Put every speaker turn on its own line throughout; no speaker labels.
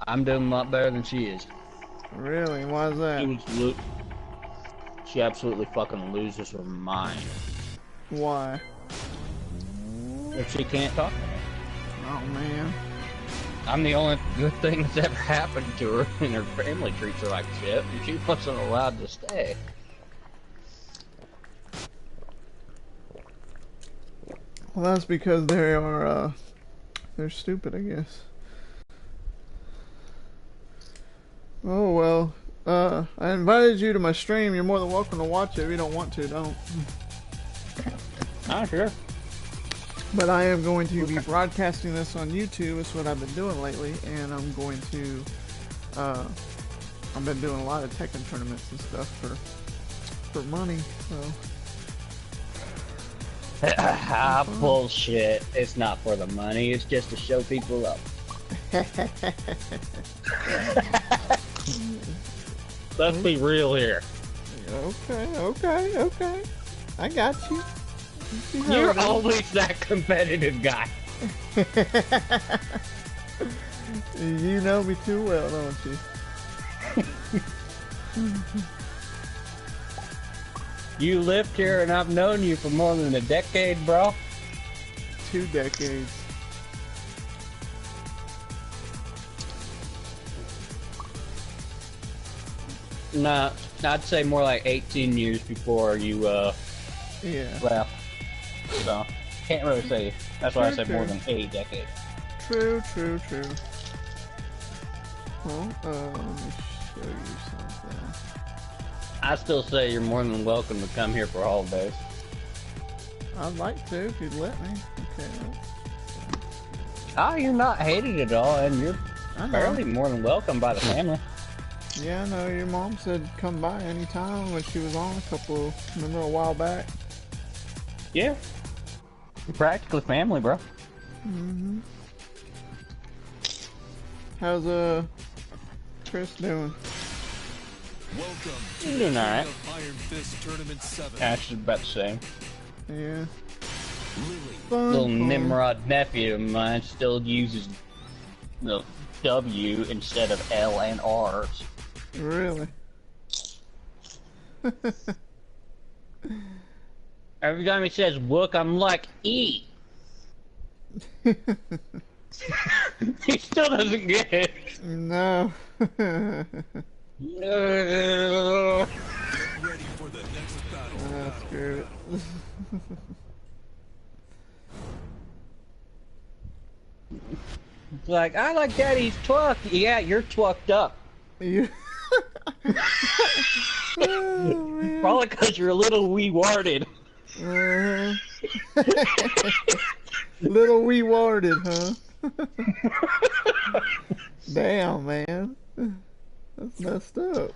I'm doing a lot better than she is.
Really? Why is that?
She absolutely fucking loses her mind.
Why?
If she can't talk.
Oh man.
I'm the only good thing that's ever happened to her, and her family treats her like shit, and she wasn't allowed to stay.
Well, that's because they are, they're stupid, I guess. Oh, well, I invited you to my stream. You're more than welcome to watch it. If you don't want to, don't.
Ah, sure.
But I am going to be broadcasting this on YouTube. That's what I've been doing lately, and I'm going to, I've been doing a lot of Tekken tournaments and stuff for money, so.
Bullshit. It's not for the money, it's just to show people up. Let's be real here.
Okay. I got you.
You're always that competitive guy.
You know me too well, don't you?
You lived here and I've known you for more than a decade, bro.
2 decades.
Nah, I'd say more like 18 years before you left. So, can't really say. That's why I said more than a decade.
True. Well, let me show you something.
I still say you're more than welcome to come here for holidays.
I'd like to, if you'd let me. Okay.
Oh, you're not hated at all, and you're fairly more than welcome by the family.
Yeah, I know. Your mom said come by anytime when she was on remember a while back?
Yeah. You're practically family, bro.
Mm-hmm. How's, Chris doing?
Welcome to
doing alright.
Iron Fist Tournament 7.
Ash is about the same.
Yeah.
Little Nimrod nephew of mine still uses the W instead of L and R's.
Really?
Every time he says "wook," I'm like E. He still doesn't get it.
No.
Get ready for the next battle.
Screw it.
It's like, I like Daddy's twuck. Yeah, you're twucked up.
You. Oh,
probably because you're a little wee warded.
Little wee warded, huh? Damn, man. That's messed up.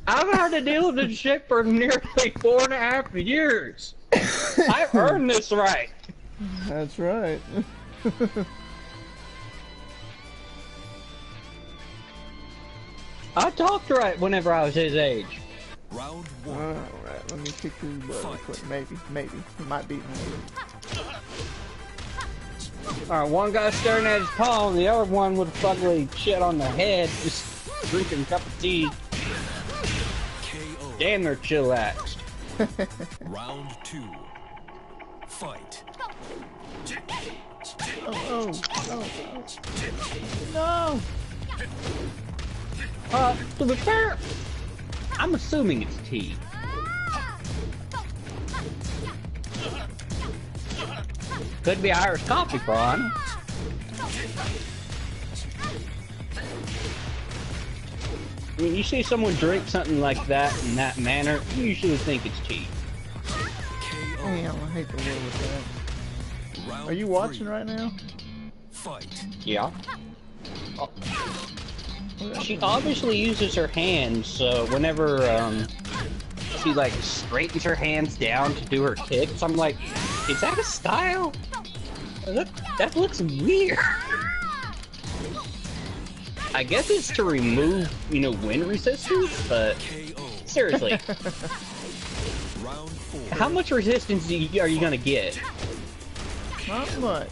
I've had to deal with this shit for nearly 4.5 years. I've earned this right.
That's right.
I talked right whenever I was his age.
Round 1.
Alright, let me kick his butt real quick. Maybe. He might beat me.
Alright, one guy staring at his palm, the other one with a fucking shit on the head, just drinking a cup of tea.
KO.
Damn, they're chillaxed.
Round 2. Fight.
Oh. No!
To be fair, I'm assuming it's tea. Could be Irish coffee, for honest. I mean, you see someone drink something like that in that manner, you usually think it's tea.
Damn, I hate the word with that. Are you watching right now?
Fight.
Yeah. Oh. She obviously uses her hands, so whenever she like straightens her hands down to do her kicks, I'm like, is that a style? That looks weird. I guess it's to remove, wind resistance, but seriously.
Round 4.
How much resistance are you gonna get?
Not much.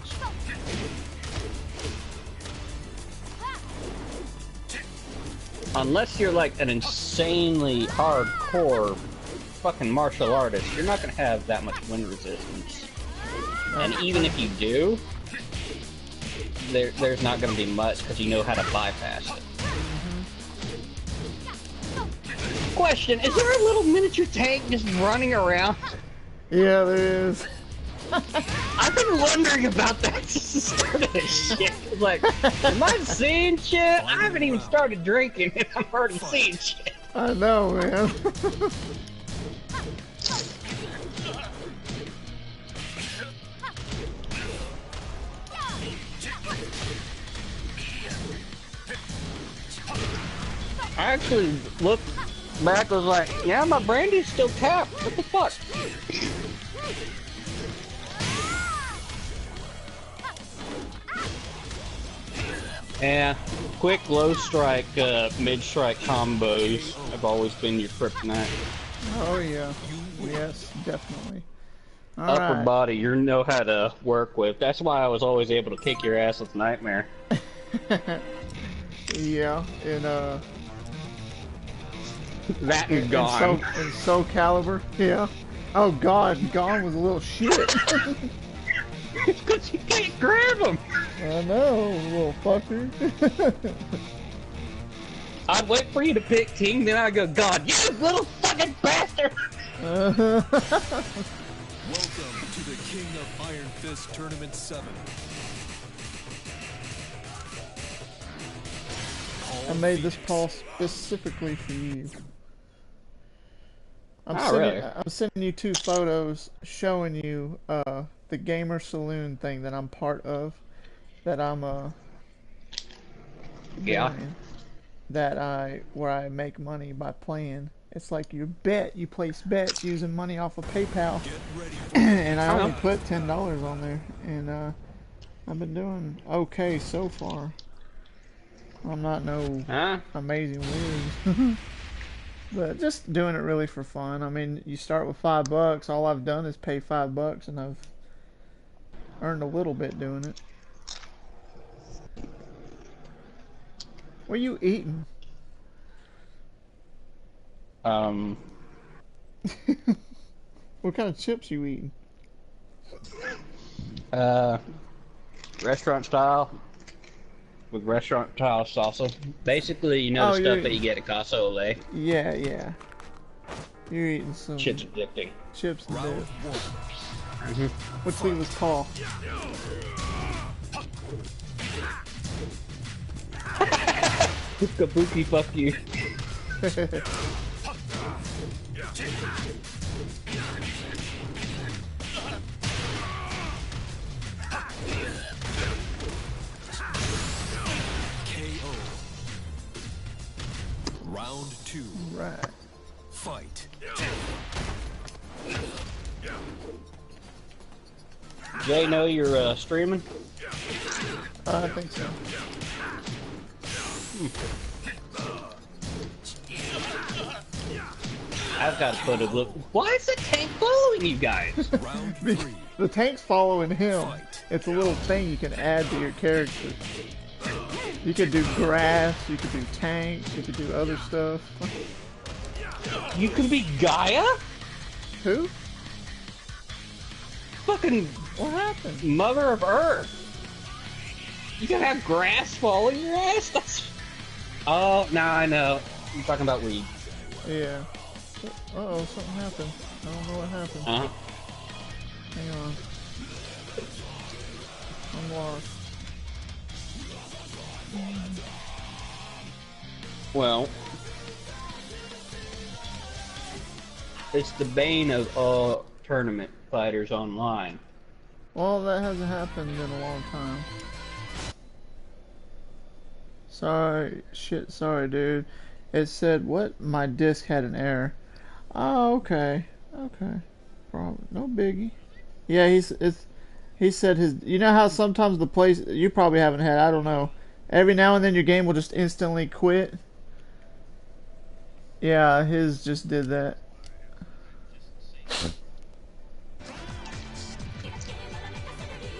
unless you're like an insanely hardcore fucking martial artist, you're not gonna have that much wind resistance. And even if you do, there's not gonna be much because you know how to bypass it. Question, is there a little miniature tank just running around?
Yeah, there is.
I've been wondering about that since the start of this shit. Like, am I seeing shit? I haven't even started drinking and I'm already seeing shit.
I know, man.
I actually looked back, I was like, yeah, my brandy's still tapped. What the fuck? Yeah, quick low strike, mid strike combos have always been your kryptonite.
Oh yeah, yes, definitely. All
Upper
right.
body, you know how to work with. That's why I was always able to kick your ass with Nightmare.
Yeah, and
That and Gone.
and Soul Calibur. Yeah. Oh God, Gone was a little shit.
It's because you can't grab him.
I know, little fucker.
I'd wait for you to pick King, then I'd go, God, you little fucking bastard!
Welcome to the King of Iron Fist Tournament 7.
I made this Paul specifically for you.
Really?
I'm sending you 2 photos showing you the gamer saloon thing that I'm part of, that I'm
Yeah.
doing, where I make money by playing. It's like you place bets using money off of PayPal, and I only put $10 on there, and I've been doing okay so far. I'm not no amazing wins. But just doing it really for fun. I mean, you start with $5. All I've done is pay $5, and I've earned a little bit doing it. What are you eating? What kind of chips you eating?
Restaurant style. With restaurant style salsa. Basically, you know the stuff that you get at Casa Ole.
Yeah, yeah. You're eating some
Chips addicting.
chips and dip.
Mm-hmm.
What's the was called?
Kabuki, fuck you.
Round 2.
Right.
Fight.
Jay, know you're streaming?
I think so.
I've got to put a look. Why is the tank following you guys?
Round 3.
The tank's following him.
Fight.
It's a little thing you can add to your character. You could do grass, you could do tanks, you could do other stuff.
You can be Gaia?
Who?
Fucking
What happened?
Mother of Earth. You can have grass falling your ass? That's... Oh, now I know. You're talking about weed.
Yeah. Uh-oh, something happened. I don't know what happened.
Uh-huh.
Hang on. I'm lost.
Well, it's the bane of all tournament fighters online.
Well, that hasn't happened in a long time. Sorry, dude. It said, what? My disc had an error. Oh, okay. Okay. Problem. No biggie. Yeah, he said his, you know how sometimes the place, you probably haven't had, I don't know. Every now and then your game will just instantly quit. Yeah, his just did that.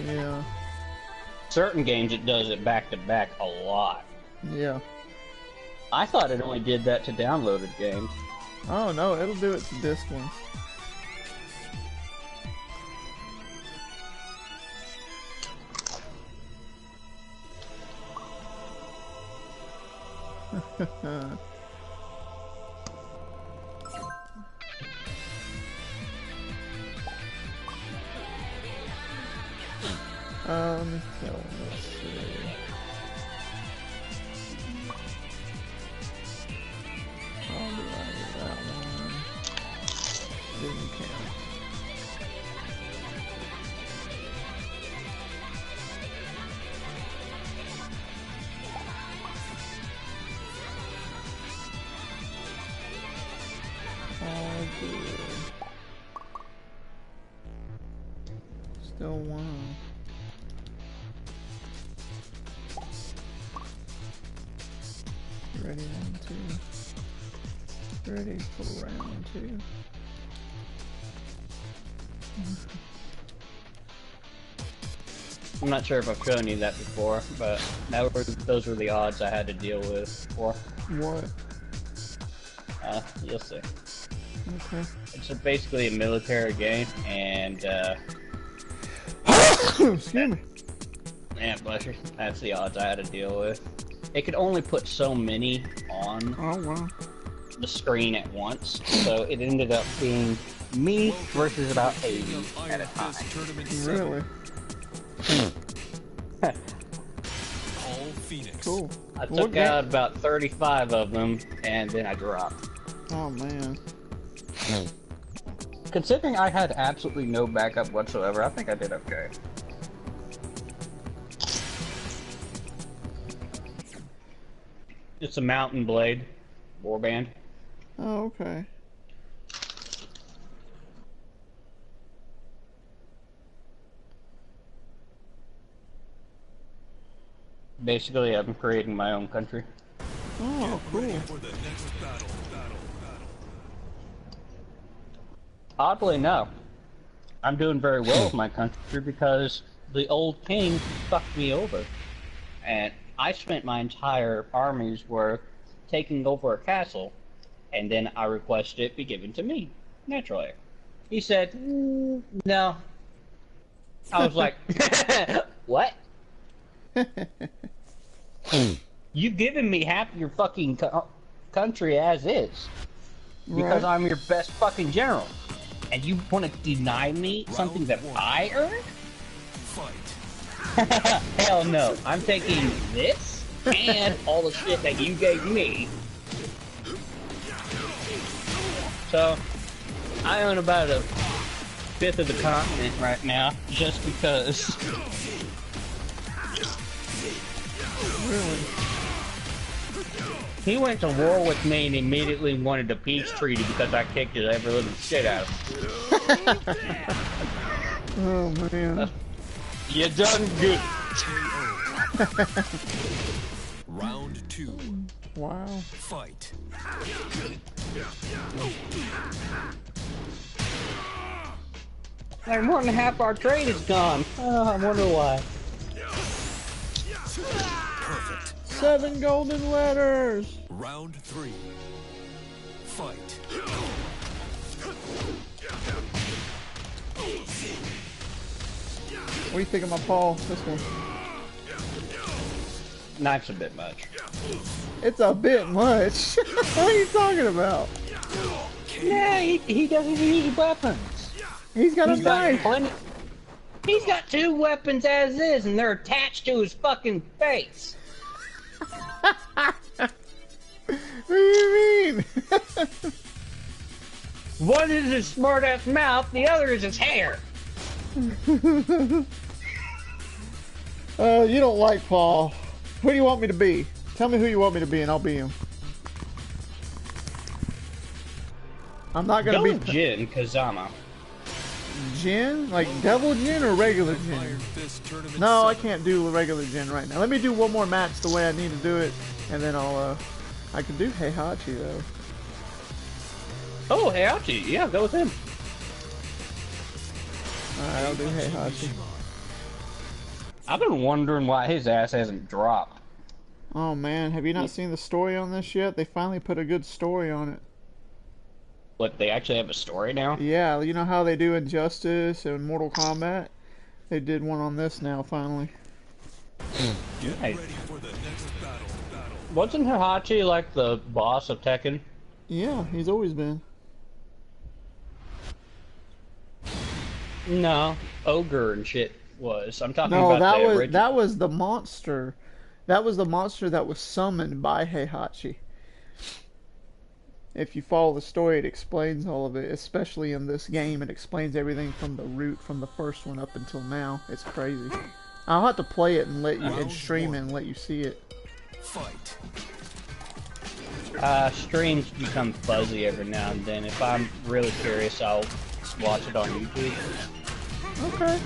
Yeah.
Certain games it does it back to back a lot.
Yeah.
I thought it only did that to downloaded games.
Oh no, it'll do it to disc ones. Let me tell. Let's see. How do I do that one? Didn't count. All good. Still one. Ready round two. Ready for round two.
I'm not sure if I've shown you that before, but those were the odds I had to deal with before.
What?
You'll see.
Okay.
It's basically a military game, and
Excuse me.
yeah, bless you. That's the odds I had to deal with. It could only put so many on
Oh wow.
the screen at once, so it ended up being me versus about 80 at a time.
Really?
Paul Phoenix.
Cool.
I took out about 35 of them, and then I dropped.
Oh man.
Considering I had absolutely no backup whatsoever, I think I did okay. It's a Mountain Blade warband.
Oh, okay.
Basically, I'm creating my own country.
Oh, cool.
For the next battle.
Oddly enough, I'm doing very well with my country because the old king fucked me over. And I spent my entire army's worth taking over a castle, and then I requested it be given to me, naturally. He said, no. I was like, what? You've given me half your fucking country as is, because
Right.
I'm your best fucking general. And you want to deny me something that I earned?
Fight.
Hell no. I'm taking this and all the shit that you gave me. So, I own about a fifth of the continent right now, just because.
Really?
He went to war with me and immediately wanted a peace treaty because I kicked his every little shit out of him.
Oh man.
You done good.
Round 2.
Wow.
Fight.
Like more than half our trade is gone. Oh, I wonder why.
Perfect.
7 golden letters.
Round 3. Fight.
What do you think of my paw? This one.
Knife's a bit much.
It's a bit much. What are you talking about?
Yeah, he doesn't even use weapons.
He's got a
He's got
knife.
plenty. He's got 2 weapons as is, and they're attached to his fucking face.
What do you mean?
One is his smart-ass mouth, the other is his hair.
You don't like Paul. Who do you want me to be? Tell me who you want me to be and I'll be him. I'm not gonna
Go
be
Jin Kazama.
Jin? Like Devil Jin or regular Jin?
Iron Fist Tournament
No, I
7.
can't do regular Jin right now. Let me do one more match the way I need to do it, and then I can do Heihachi though.
Oh, Heihachi. Yeah, go with him.
Alright, I'll do Heihachi.
I've been wondering why his ass hasn't dropped.
Oh man, have you not seen the story on this yet? They finally put a good story on it.
What, they actually have a story now?
Yeah, you know how they do Injustice and Mortal Kombat? They did one on this now, finally.
Get
Hey.
ready for the next battle.
Wasn't Hihachi like the boss of Tekken?
Yeah, he's always been.
No, Ogre and shit was. I'm talking
No,
about the original.
that was the monster. That was the monster that was summoned by Heihachi. If you follow the story, it explains all of it, especially in this game. It explains everything from the root, from the first one up until now. It's crazy. I'll have to play it and let you and stream it and let you see it.
Fight.
Streams become fuzzy every now and then. If I'm really curious, I'll watch it on YouTube.
Okay.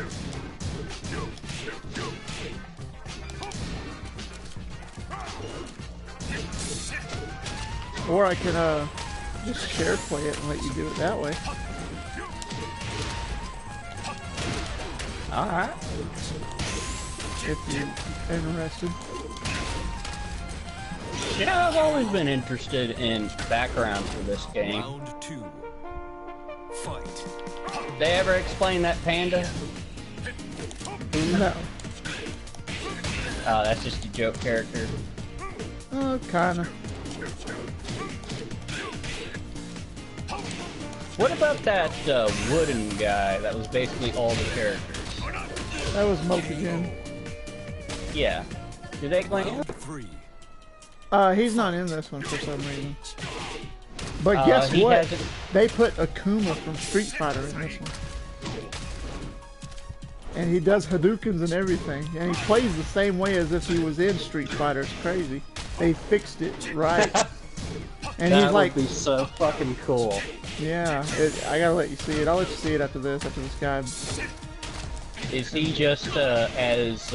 Or I can just share play it and let you do it that way.
Alright.
If you're interested.
Yeah, I've always been interested in background for this game.
Round 2. Fight.
Did they ever explain that panda?
No.
Oh, that's just a joke character.
Oh, kinda.
What about that wooden guy that was basically all the characters?
That was Mokujin.
Yeah. Did they explain
Round
it?
3.
He's not in this one for some reason. But guess
he
what?
hasn't-
They put Akuma from Street Fighter in this one. And he does Hadoukens and everything. And he plays the same way as if he was in Street Fighter. It's crazy. They fixed it right. And
That
he's like,
would be so fucking cool.
yeah, I gotta let you see it. I'll let you see it after this guy.
Is he just as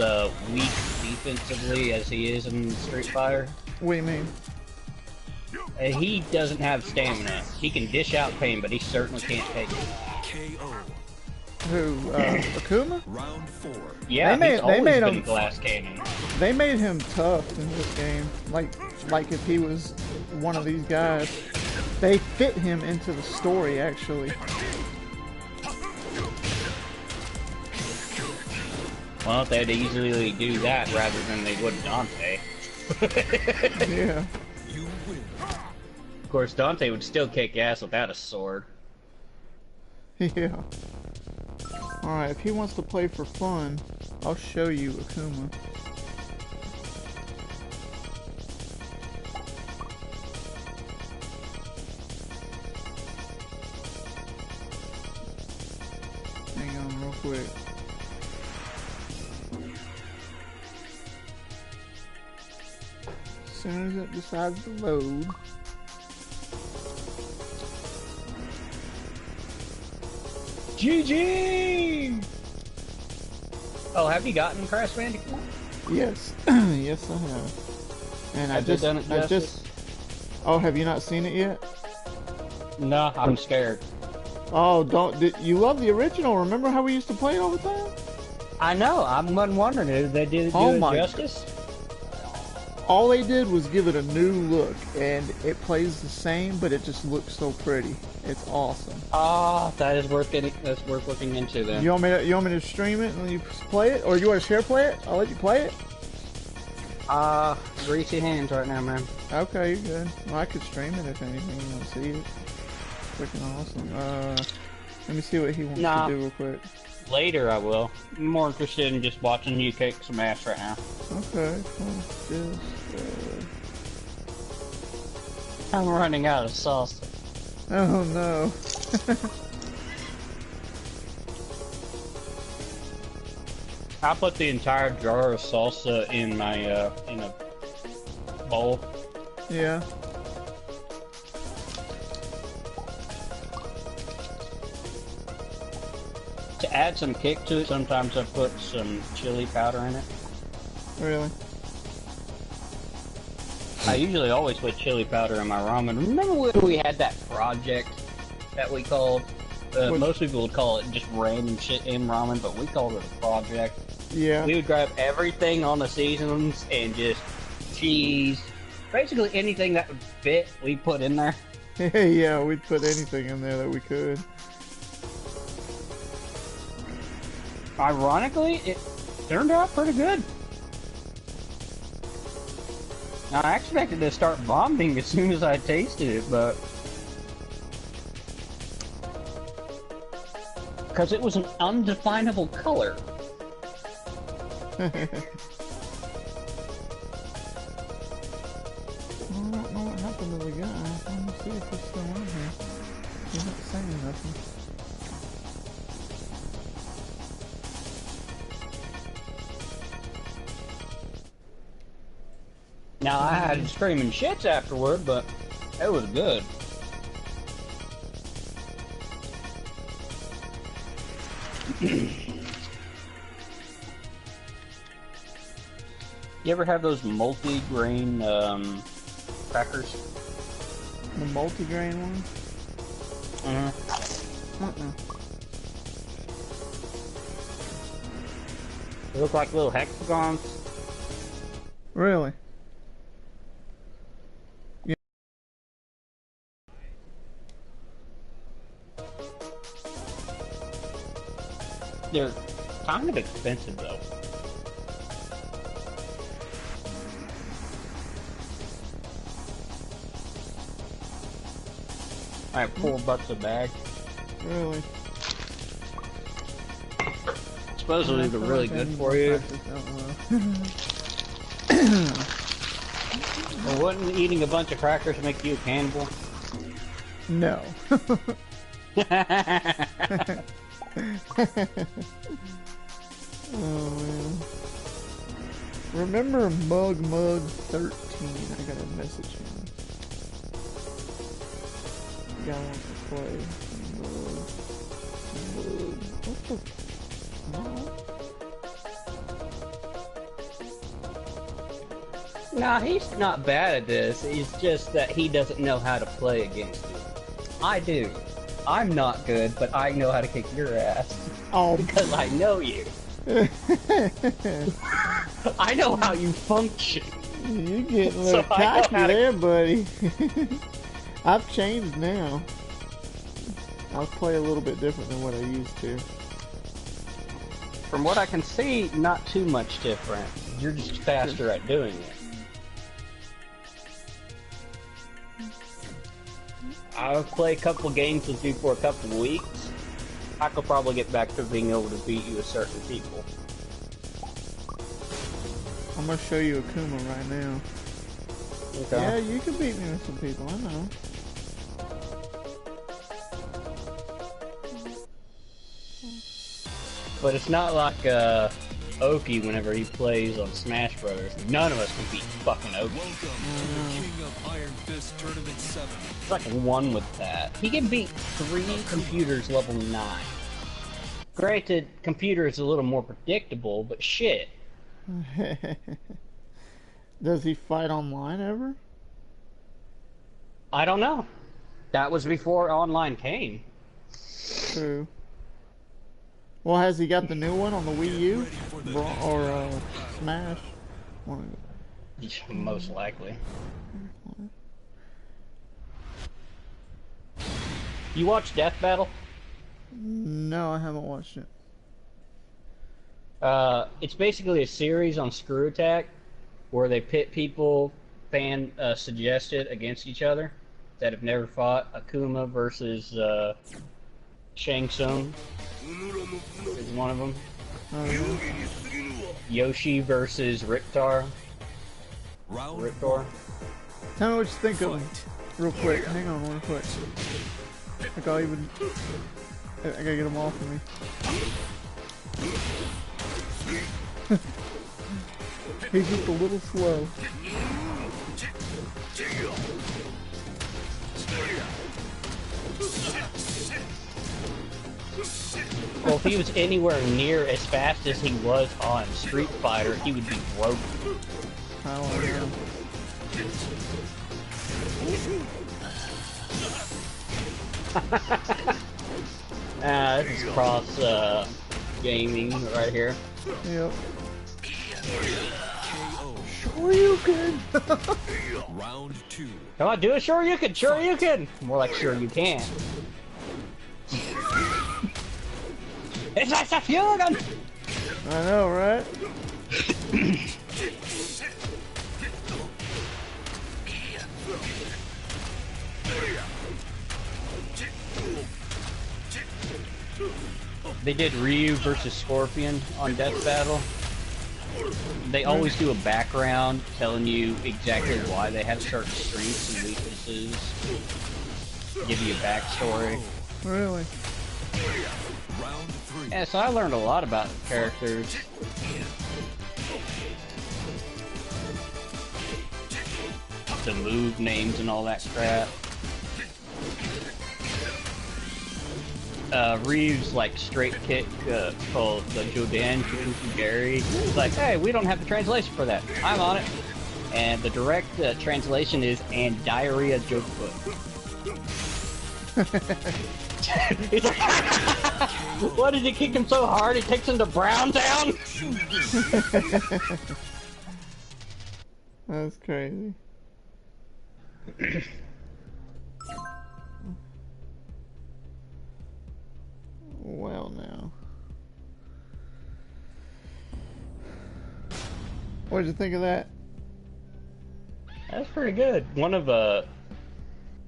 weak defensively as he is in Street Fighter?
What do you mean?
He doesn't have stamina. He can dish out pain, but he certainly can't take it.
KO.
Who, Akuma?
Round 4.
Yeah,
They
he's
made
always been
him-
glass cannon.
They made him tough in this game. Like if he was one of these guys. They fit him into the story, actually.
Well, they'd easily do that rather than they would Dante.
Yeah.
You win.
Of course, Dante would still kick ass without a sword.
Yeah. Alright, if he wants to play for fun, I'll show you Akuma. Hang on real quick. As soon as it decides to load.
GG! Oh, have you gotten Crash Bandicoot?
Yes. Yes, I have. And
Have they done it justice?
Oh, have you not seen it yet?
No, I'm scared.
Oh, you love the original. Remember how we used to play it all the time?
I know, I'm wondering, did they do
Oh
it
my
justice?
All they did was give it a new look, and it plays the same, but it just looks so pretty. It's awesome.
Ah, that's worth looking into then.
You want me to stream it and you play it, or you want to share play it? I'll let you play it.
Greasy hands right now, man.
Okay, you're good. Well, I could stream it if anything. You want to see it? Freaking awesome. Let me see what he wants to do real quick.
Later I will. I'm more interested in just watching you kick some ass right now.
Okay, well,
I'm running out of sauce.
oh no.
I put the entire jar of salsa in my in a bowl.
Yeah.
To add some kick to it, sometimes I put some chili powder in it.
Really?
I usually always put chili powder in my ramen. Remember when we had that project that we called? Most people would call it just random shit in ramen, but we called it a project.
Yeah.
We would grab everything on the seasons and just cheese, basically anything that would fit, we put in there.
Yeah, we'd put anything in there that we could.
Ironically, it turned out pretty good. Now, I expected to start vomiting as soon as I tasted it, but because it was an undefinable color.
I don't know what happened to the guy. Let me see if he's still on here. He's not saying nothing.
Now, I had screaming shits afterward, but it was good. You ever have those multi-grain crackers?
The multi-grain one?
They look like little hexagons.
Really?
They're kind of expensive, though. I have $4 a bag.
Really?
Supposedly they're really good for you. Well, wouldn't eating a bunch of crackers make you a cannibal?
No. Oh man. Remember Mug13? I gotta message him. The guy wants to play. What the? No.
Nah, he's not bad at this. It's just that he doesn't know how to play against you. I do. I'm not good, but I know how to kick your ass.
Oh,
because I know you. I know how you function.
You're getting a little cocky there, buddy. I've changed now. I'll play a little bit different than what I used to.
From what I can see, not too much different. You're just faster at doing it. I'll play a couple games with you for a couple of weeks. I could probably get back to being able to beat you with certain people.
I'm gonna show you Akuma right now. Okay. Yeah, you can beat me with some people, I know.
But it's not like Oki whenever he plays on Smash Brothers. None of us can beat fucking Oki.
King of Iron Fist Tournament 7.
It's like one with that. He can beat 3 computers level 9. Granted, computer is a little more predictable, but shit.
Does he fight online ever?
I don't know. That was before online came.
True. Well, has he got the new one on the Wii U? Or Smash?
Most likely. You watch Death Battle?
No, I haven't watched it.
It's basically a series on Screw Attack where they pit people fan suggested against each other that have never fought. Akuma versus Shang Tsung is one of them. Yoshi versus Riptar. Riptor.
Tell me what you think of him. Real quick. Hang on real quick. I gotta get him off of me. He's just a little slow.
Well, if he was anywhere near as fast as he was on Street Fighter, he would be broken.
I don't know.
This is cross gaming right here.
Yep. Show you. Shoryuken!
Round 2.
Come on, do a Shoryuken! Shoryuken! More like sure you can. It's like a Fusion!
I know, right?
They did Ryu versus Scorpion on Death Battle. They always do a background telling you exactly why they have certain strengths and weaknesses. Give you a backstory.
Really?
Round 3.
Yeah, so I learned a lot about the characters. The move names and all that crap. Ryu's like straight kick called the Jodan Kikukugari. It's like, hey, we don't have the translation for that. I'm on it. And the direct translation is and diarrhea joke foot. He's like, why did you kick him so hard? It takes him to Brown Town.
That's crazy. Well, now. What did you think of that?
That's pretty good. One of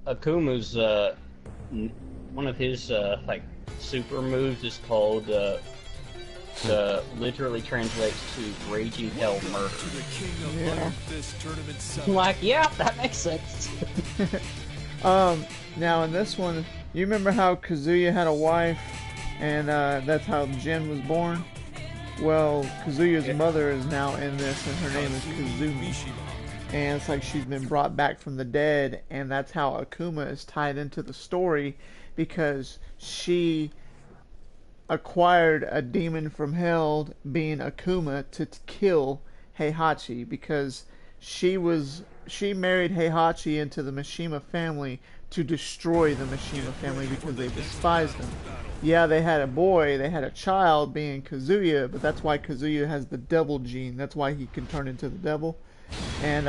Akuma's one of his like super moves is called literally translates to Raging Hell Murder.
To the king of Iron Fist Tournament 7.
I'm like, yeah, that makes sense.
Now in this one, you remember how Kazuya had a wife, and that's how Jin was born? Well, Kazuya's mother is now in this, and her name is Kazumi. And it's like she's been brought back from the dead, and that's how Akuma is tied into the story, because she acquired a demon from hell, being Akuma, to kill Heihachi, because she married Heihachi into the Mishima family to destroy the Mishima family because they despised them. Yeah, they had a boy, they had a child being Kazuya, but that's why Kazuya has the devil gene. That's why he can turn into the devil. And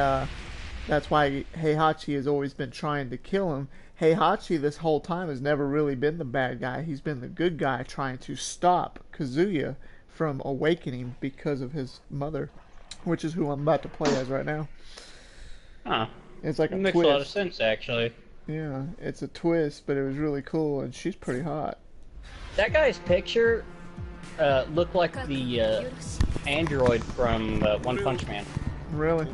that's why Heihachi has always been trying to kill him. Heihachi this whole time has never really been the bad guy. He's been the good guy trying to stop Kazuya from awakening because of his mother, which is who I'm about to play as right now.
Huh.
It's like
It
a
makes
twist.
a lot of sense, actually.
Yeah, it's a twist, but it was really cool, and she's pretty hot.
That guy's picture looked like the android from One Punch Man.
Really?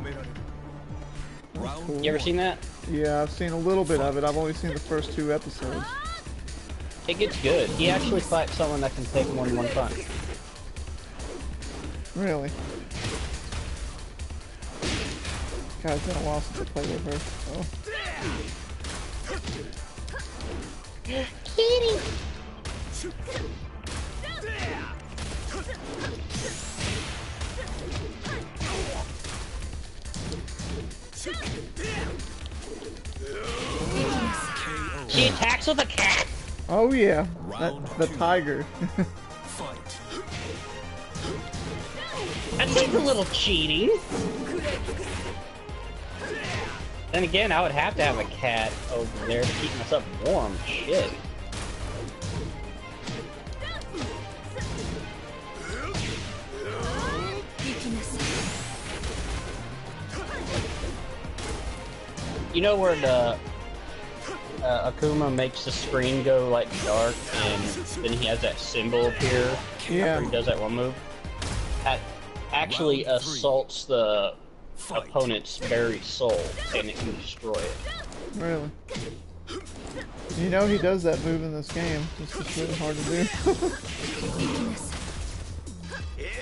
Round
Cool.
You ever seen that?
Yeah, I've seen a little bit of it. I've only seen the first 2 episodes.
It gets good. He actually fights someone that can take more than one punch.
Really? God, it's been a while since I played with her. Oh.
Kitty! She attacks with a cat!
Oh yeah, the tiger.
Fight.
That seems a little cheating. Then again, I would have to have a cat over there to keep myself warm. Shit. You know where the Akuma makes the screen go like dark, and then he has that symbol appear
Yeah.
after he does that one move? That actually assaults the opponent's very soul, and it can destroy it.
Really? You know he does that move in this game. It's just really hard to do.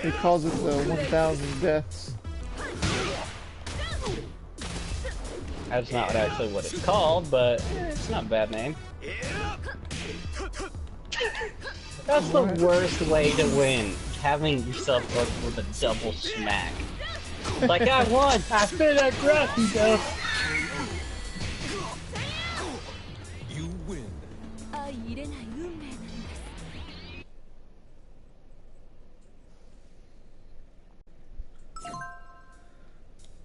He calls it the 1,000 deaths.
That's not actually what it's called, but it's not a bad name. That's the worst way to win, having yourself go with a double smack. Like, I won! I spit that grassy stuff!
You win.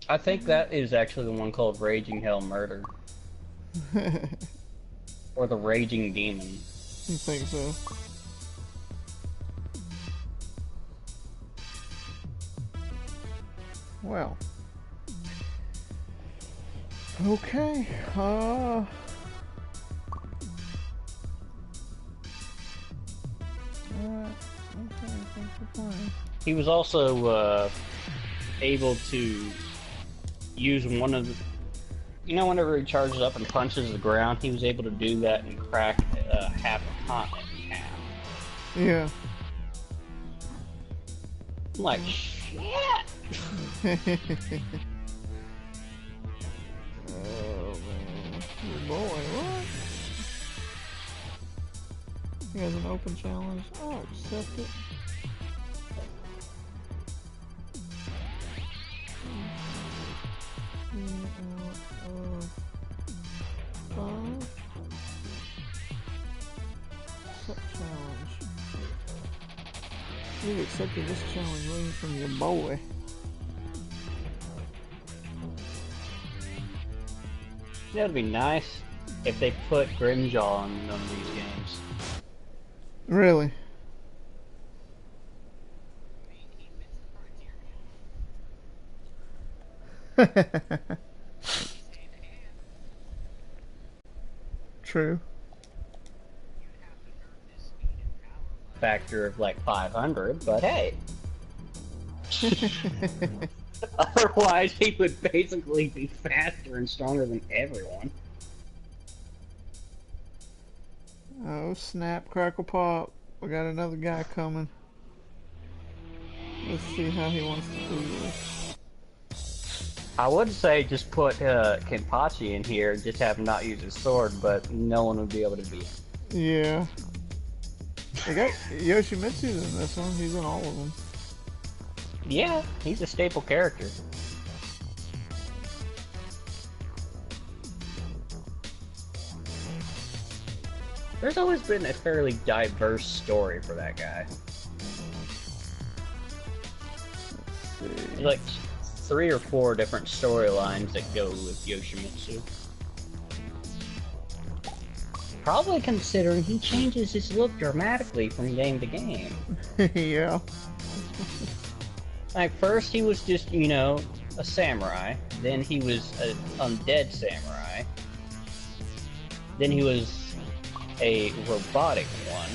I think that is actually the one called Raging Hell Murder. Or the Raging Demon.
You think so? Well. Okay. Alright, okay, thanks for playing.
He was also able to use one of the... You know, whenever he charges up and punches the ground, he was able to do that and crack half a continent in half.
Yeah.
I'm like, shit!
Oh man. Your boy, what? He has an open challenge. I'll accept it. Accept challenge. You've accepted this challenge waiting from your boy.
That'd be nice if they put Grimjaw on none of these games.
Really? True.
Factor of like 500, but hey. Otherwise, he would basically be faster and stronger than everyone.
Oh snap, crackle pop. We got another guy coming. Let's see how he wants to do this.
I would say just put Kenpachi in here and just have him not use his sword, but no one would be able to beat him.
Yeah. We got Yoshimitsu's in this one. He's in all of them.
Yeah, he's a staple character. There's always been a fairly diverse story for that guy.
Let's see.
There's like 3 or 4 different storylines that go with Yoshimitsu. Probably considering he changes his look dramatically from game to game.
Yeah.
Like, first he was just, you know, a samurai. Then he was an undead samurai. Then he was a robotic one.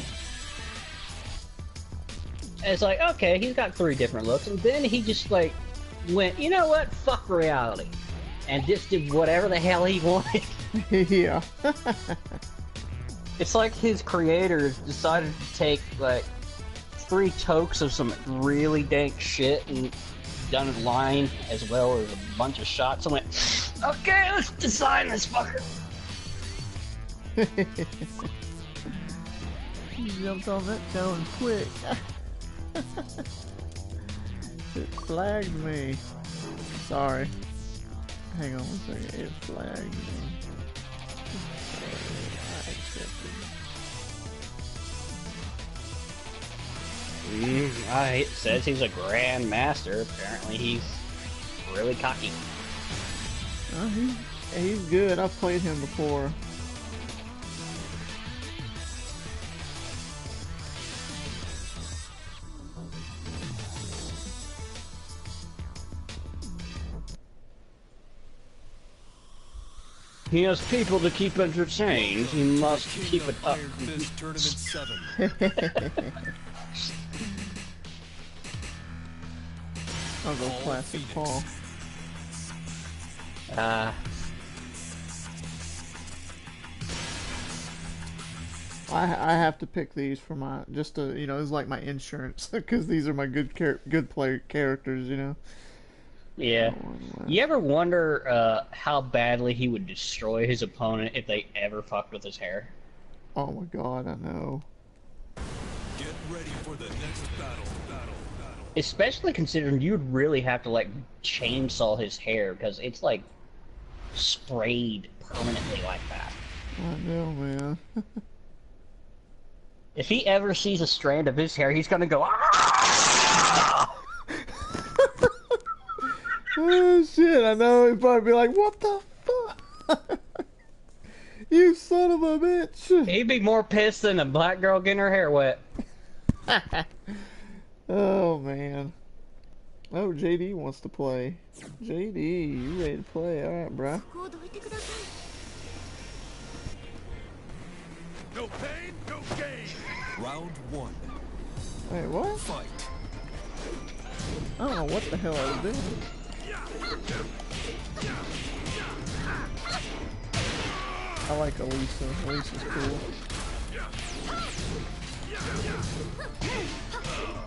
And it's like, okay, he's got 3 different looks. And then he just, like, went, you know what? Fuck reality. And just did whatever the hell he wanted.
Yeah.
It's like his creators decided to take, like, 3 tokes of some really dank shit and done a line as well as a bunch of shots and went, okay, let's design this fucker.
You jumped on that challenge quick. It flagged me. Sorry. Hang on one second. It flagged me. I accepted.
It says he's a Grand Master. Apparently he's really cocky.
He's good. I've played him before.
He has people to keep entertained. He must keep it up.
This tournament 7.
I'll go classic Paul. I have to pick these for my just to you know it's like my insurance because these are my good player characters, you know.
Yeah. You ever wonder how badly he would destroy his opponent if they ever fucked with his hair?
Oh my god, I know.
Get ready for the next battle.
Especially considering you'd really have to like chainsaw his hair because it's like sprayed permanently like that.
I know, man.
If he ever sees a strand of his hair, he's gonna go, "Ah!"
Oh shit, I know he'd probably be like, what the fuck? You son of a bitch.
He'd be more pissed than a black girl getting her hair wet.
Oh man. Oh, JD wants to play. JD, you ready to play? Alright, bruh.
No pain, no gain. Round one.
Wait, what?
Fight.
I don't know what the hell I was doing. I like Elisa. Elisa's cool.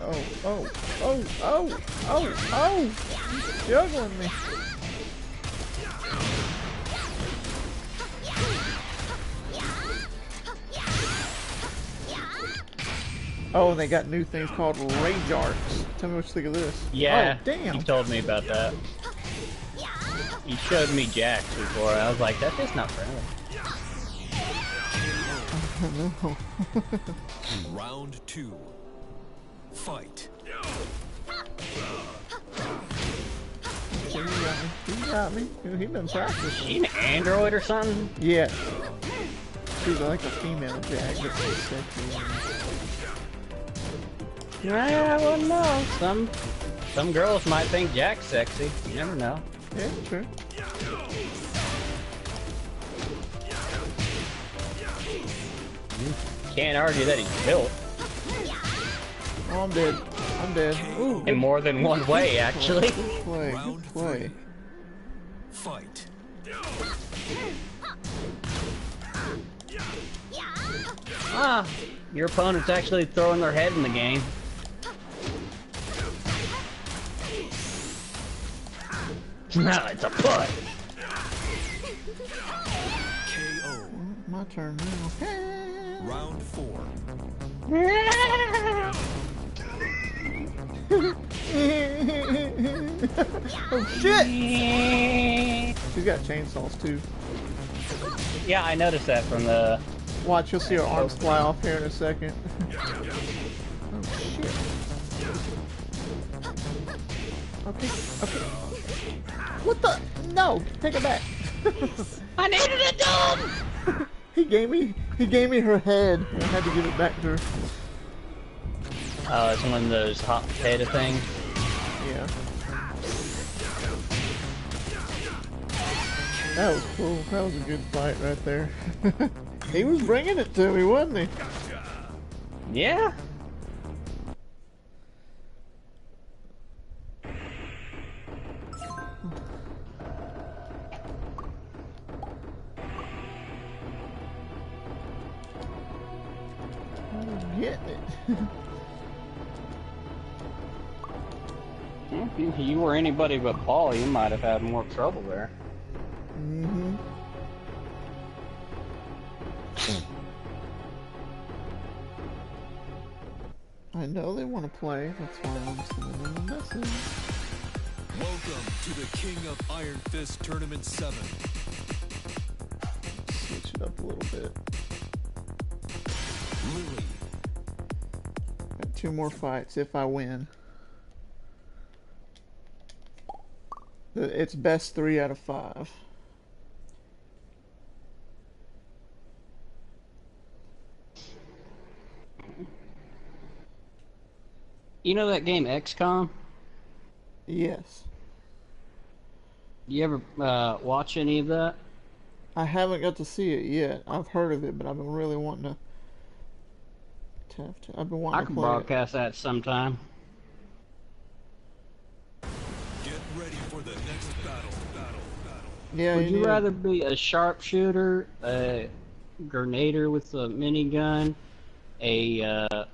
Oh, oh, oh, oh, oh, oh! He's juggling me. Oh, and they got new things called Rage Arcs. Tell me what you think of this.
Yeah,
oh, damn.
he told me about that. He showed me Jax before. I was like, that's just not friendly.
No.
Round two. Fight.
He got me. He been practicing.
She an android or something?
Yeah. She's like a female Jag, but she's sexy.
I wouldn't know. Some girls might think Jack's sexy. You never know.
Yeah, true.
Can't argue that he's built.
Oh, I'm dead. I'm dead. Ooh,
In more than one way, actually.
good play. Good play.
Fight.
Ah, your opponent's actually throwing their head in the game. No, it's a putt.
KO.
My turn now.
Round four.
Oh shit! She's got chainsaws too.
Yeah, I noticed that from the...
Watch, you'll see her arms fly off here in a second. Oh shit. Okay, okay. What the? No! Take it back!
I needed a dome!
He gave me her head. And I had to give it back to her.
Oh, it's one of those hot potato things.
Yeah. That was cool. That was a good fight right there. He was bringing it to me, wasn't he?
Yeah.
I'm getting it.
If you were anybody but Paul, you might have had more trouble there.
Mm-hmm. I know they want to play, that's why I'm sending them a message.
Welcome to the King of Iron Fist Tournament 7.
Switch it up a little bit.
Lily.
Got 2 more fights if I win. It's best 3 out of 5.
You know that game XCOM?
Yes.
You ever watch any of that?
I haven't got to see it yet. I've heard of it, but I've been really wanting to. I've been wanting
I
to
could
play
broadcast that sometime.
Get ready for the next battle.
it. Yeah.
Would you rather be a sharpshooter, a grenader with a minigun, a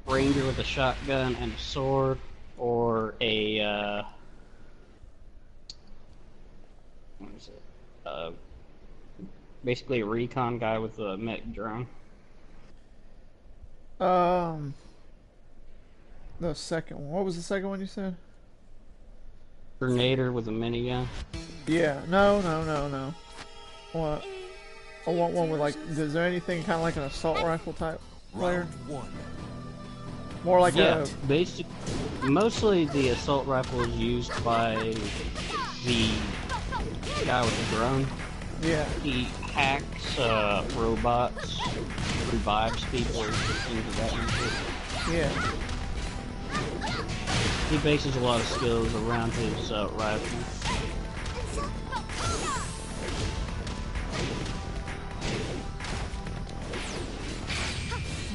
ranger with a shotgun and a sword, or a what is it? Basically a recon guy with a mech drone.
The second one. What was the second one you said?
Grenader with a minigun.
Yeah. No. What? I want one with like. Is there anything kind of like an assault rifle type player?
Round 1.
More like
Yeah, mostly the assault rifle is used by the guy with the drone.
Yeah.
He hacks robots, revives people, things of that nature.
Yeah.
He bases a lot of skills around his rifle.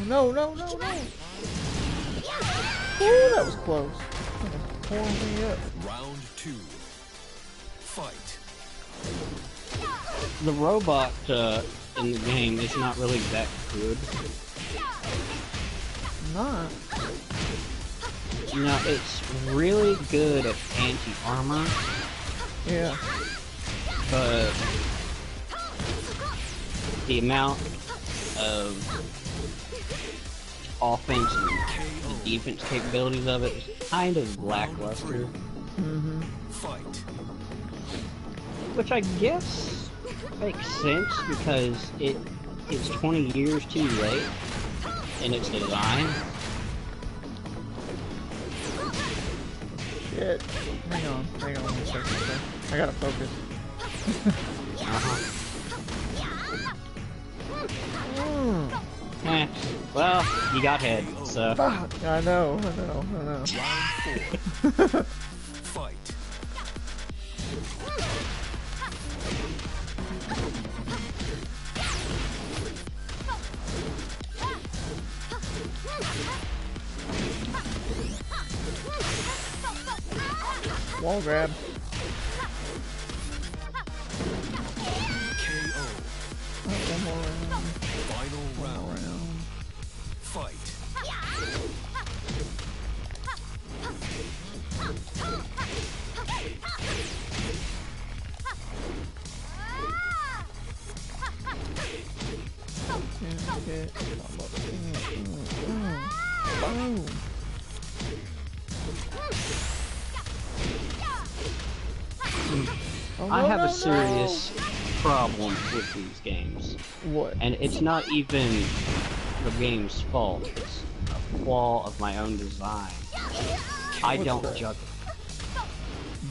No, no, no, no! Ooh, that was close. Pulling me up.
Round 2. Fight.
The robot in the game is not really that good.
Not.
You know, it's really good at anti-armor,
Yeah.
but the amount of offense and the defense capabilities of it is kind of lackluster.
Mm-hmm.
Fight.
Which I guess makes sense because it's 20 years too late in its design.
Shit. Hang on 1 second, sir. I gotta focus.
Well, you got hit, so.
Fuck! I know.
Round 4. Fight.
Wall grab.
KO.
One more round.
Final round. Fight.
Hit. Boom. Oh,
I have
no,
a serious problem with these games.
What?
And it's not even the game's fault, it's a flaw of my own design. I don't juggle.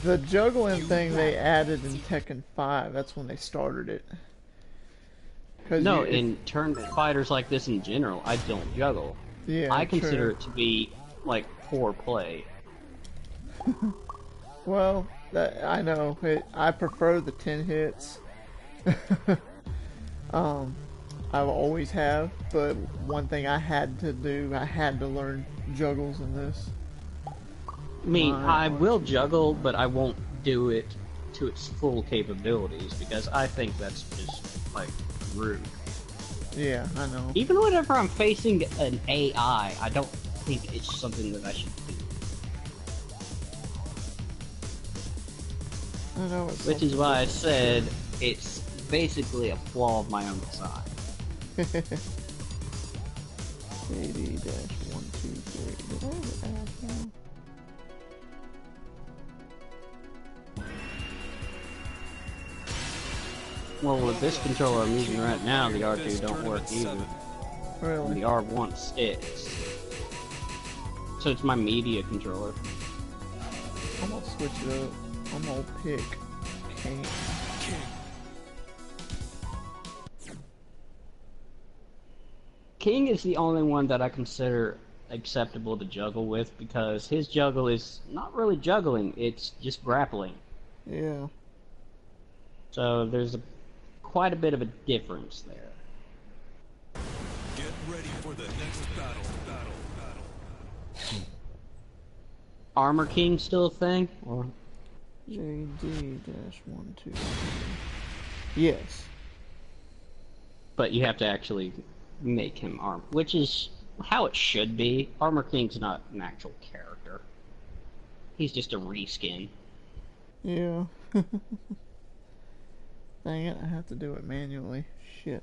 The juggling thing they added in Tekken 5, that's when they started it.
No, in tournament fighters like this in general, I don't juggle.
Yeah,
I consider
true.
it to be, like, poor play.
Well, I know. I prefer the 10 hits. I always have, but one thing I had to do, I had to learn juggles in this.
I mean, I will juggle, but I won't do it to its full capabilities, because I think that's just, like, rude.
Yeah, I know.
Even whenever I'm facing an AI, I don't think it's something that I should do.
I know it's
Which is why I said it's basically a flaw of my own design.
80-123. Did I ever add him?
Well, with this controller I'm using right now, the R2 don't work either.
Really?
The R1 sticks. So it's my media controller.
I'm gonna switch it up. I'm gonna pick King.
King is the only one that I consider acceptable to juggle with, because his juggle is not really juggling, it's just grappling.
Yeah.
So there's quite a bit of a difference there.
Get ready for the next battle.
Armor King still a thing? Or
JD-123. Yes.
but you have to actually make him arm, which is how it should be. Armor King's not an actual character. He's just a reskin.
Yeah. Dang it, I have to do it manually. Shit.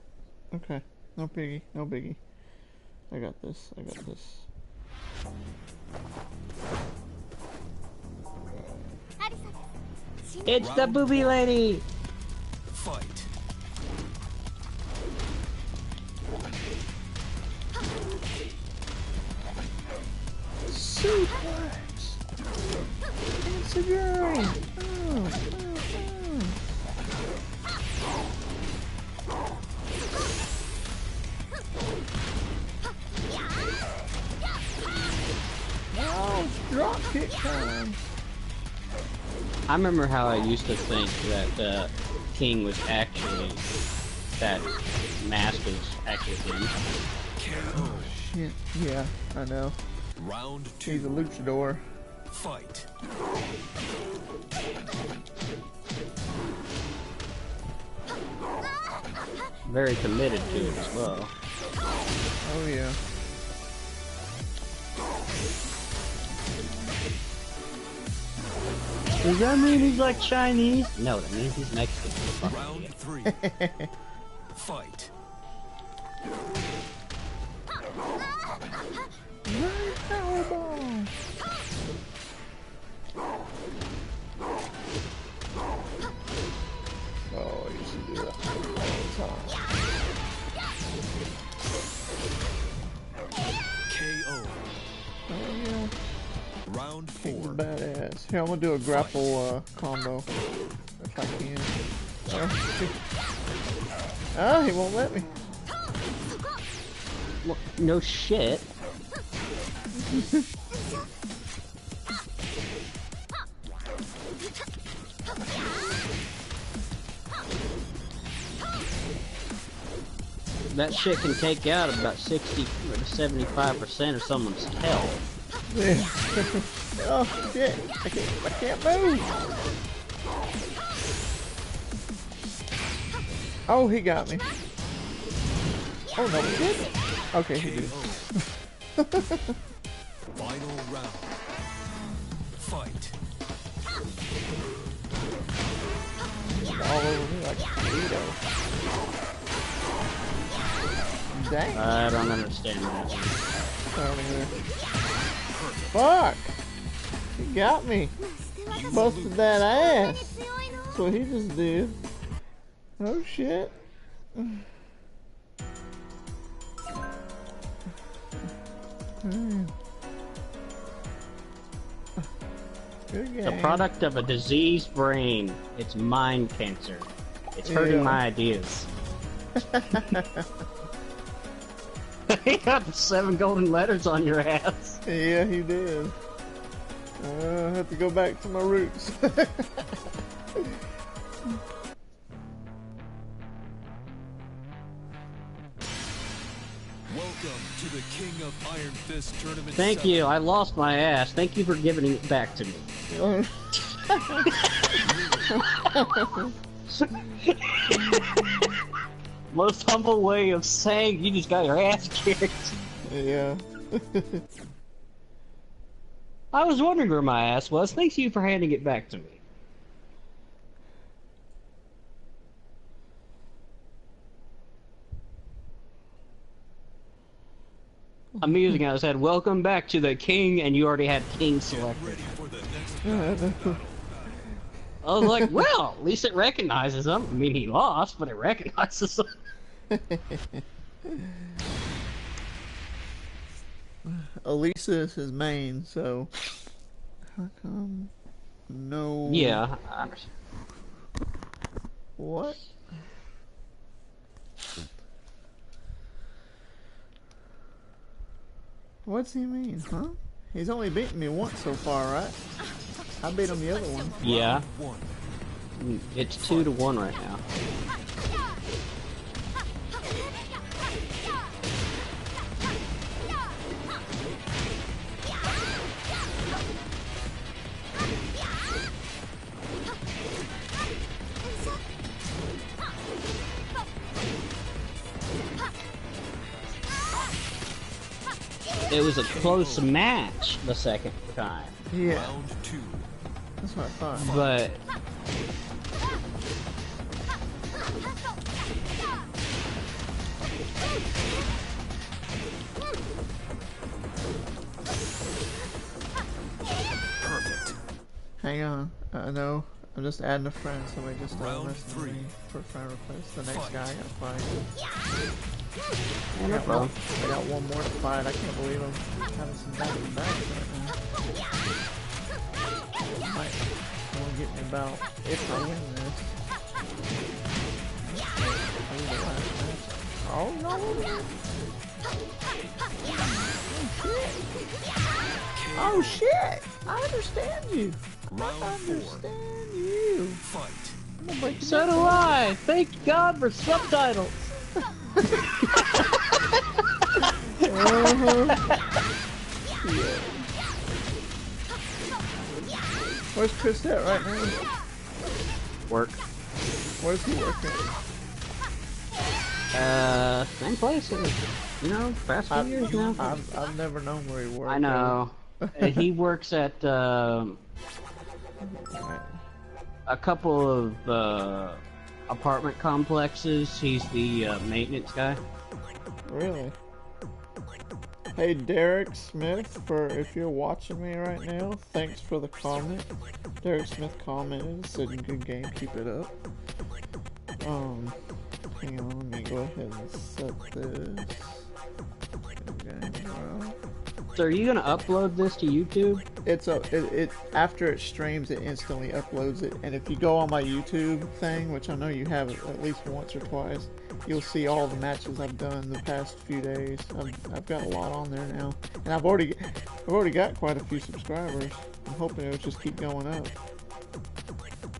Okay. No biggie. No biggie. I got this. I got this.
It's the booby lady!
Fight.
Suplex! It's a girl! Oh, oh. time.
I remember how I used to think that King was actually that mask was actually him.
KO.
Shit. Yeah, I know.
Round
He's a
2.
luchador.
Fight.
Very committed to it as well.
Oh yeah.
Does that mean he's like Chinese? No, that means he's Mexican.
Round 3. Fight.
Right powerbomb. Oh, I used to do that all the time.
KO.
Oh yeah.
Round
He's a
4.
badass. Here, I'm gonna do a grapple combo if I can. Oh, shit. Ah, he won't let me.
Well, no shit. That shit can take out about 60 to 75% of someone's health.
Yeah. Oh shit! I can't move. Oh, he got me. Oh no, he didn't. Okay, he did.
KO. Final round. Fight.
All over me like a torpedo. Dang.
I don't understand that.
Fuck! He got me. Busted that ass. That's what he just did. Oh shit. Good game.
The product of a diseased brain. It's mind cancer. It's hurting
Yeah.
my ideas. He got the 7 golden letters on your ass.
Yeah, he did. I have to go back to my roots.
Welcome to the King of Iron Fist Tournament.
Thank
7.
you. I lost my ass. Thank you for giving it back to me. Most humble way of saying you just got your ass kicked.
Yeah.
I was wondering where my ass was. Thank you for handing it back to me. I'm musing. I said, "Welcome back to the King," and you already had King selected.
Ready for the next battle.
I was like, "Well, at least it recognizes him. I mean, he lost, but it recognizes him."
Elisa is his main, so how come no?
Yeah. I understand.
What? What's he mean, huh? He's only beaten me once so far, right? I beat him the other one.
Yeah.
Round 1.
It's 2-1 right now. It was a close match the second time,
Yeah,
Round 2.
that's what I thought.
but
Perfect.
Hang on, no, I'm just adding a friend, so we just
Round
listen to
3.
me for friend request. The next
Fight.
guy I gotta fight.
no problem.
I got one more to fight. I can't believe I'm having some back-to-backs right now. Might only get me about if I win this. Maybe the last match. Oh no! Oh shit! I understand you.
Round
I
4.
understand you.
Fight.
I'm gonna break your
So
neck.
do I. Thank God for subtitles.
Yeah. Where's Chris at right now?
Work.
Where's he working?
Same place. You know, past few years now.
I've never known where he worked.
I know. He works at
Right.
a couple of apartment complexes. He's the maintenance guy.
Really? Hey Derek Smith, if you're watching me right now, thanks for the comment. Derek Smith commented, said good game, keep it up. Hang on, let me go ahead and set this. Good game, bro.
So are you gonna upload this to YouTube?
It after it streams, it instantly uploads it, and if you go on my YouTube thing, which I know you have at least once or twice, you'll see all the matches I've done the past few days. I've got a lot on there now, and I've already got quite a few subscribers. I'm hoping it'll just keep going up.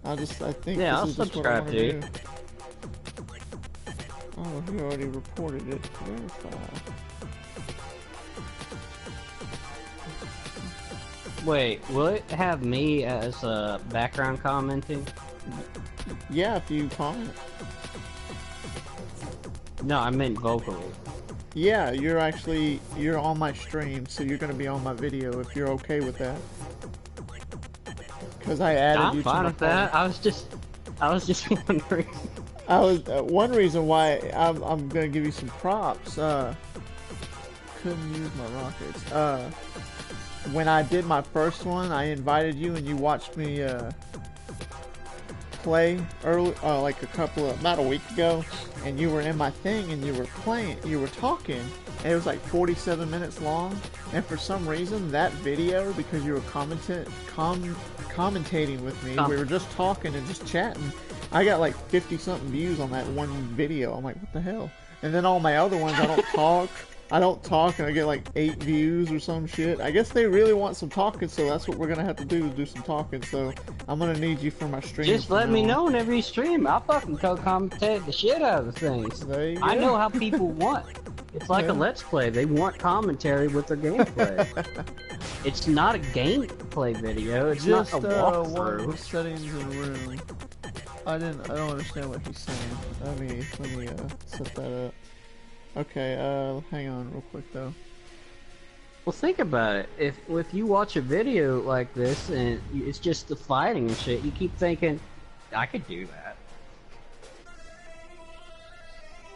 I think
Yeah, I'll
this is just what I
subscribe
want
to
to
you.
do. Oh, he already reported it. Verify.
Wait, will it have me as background commenting?
Yeah, if you comment.
No, I meant vocally.
Yeah, you're on my stream, so you're gonna be on my video if you're okay with that. Because I added
I'm
you
fine
to my
with that. I was just wondering.
I was one reason why I'm gonna give you some props. Couldn't use my rockets. When I did my first one, I invited you and you watched me play early, like about a week ago, and you were in my thing and you were talking, and it was like 47 minutes long. And for some reason, that video, because you were commentating with me, we were just talking and just chatting. I got like 50 something views on that one video. I'm like, what the hell? And then all my other ones, I don't talk, and I get like 8 views or some shit. I guess they really want some talking, so that's what we're gonna have to do, is do some talking. So I'm gonna need you for my stream.
Just let me know whenever you stream. I'll fucking co-commentate the shit out of the things.
There you
I
go.
know how people want. It's like a Let's Play. They want commentary with their gameplay. It's not a gameplay video. It's
Just
not a
one
walkthrough.
settings in the room. I don't understand what he's saying. Let me set that up. Okay, hang on real quick though.
Well, think about it. If you watch a video like this and it's just the fighting and shit, you keep thinking, I could do that.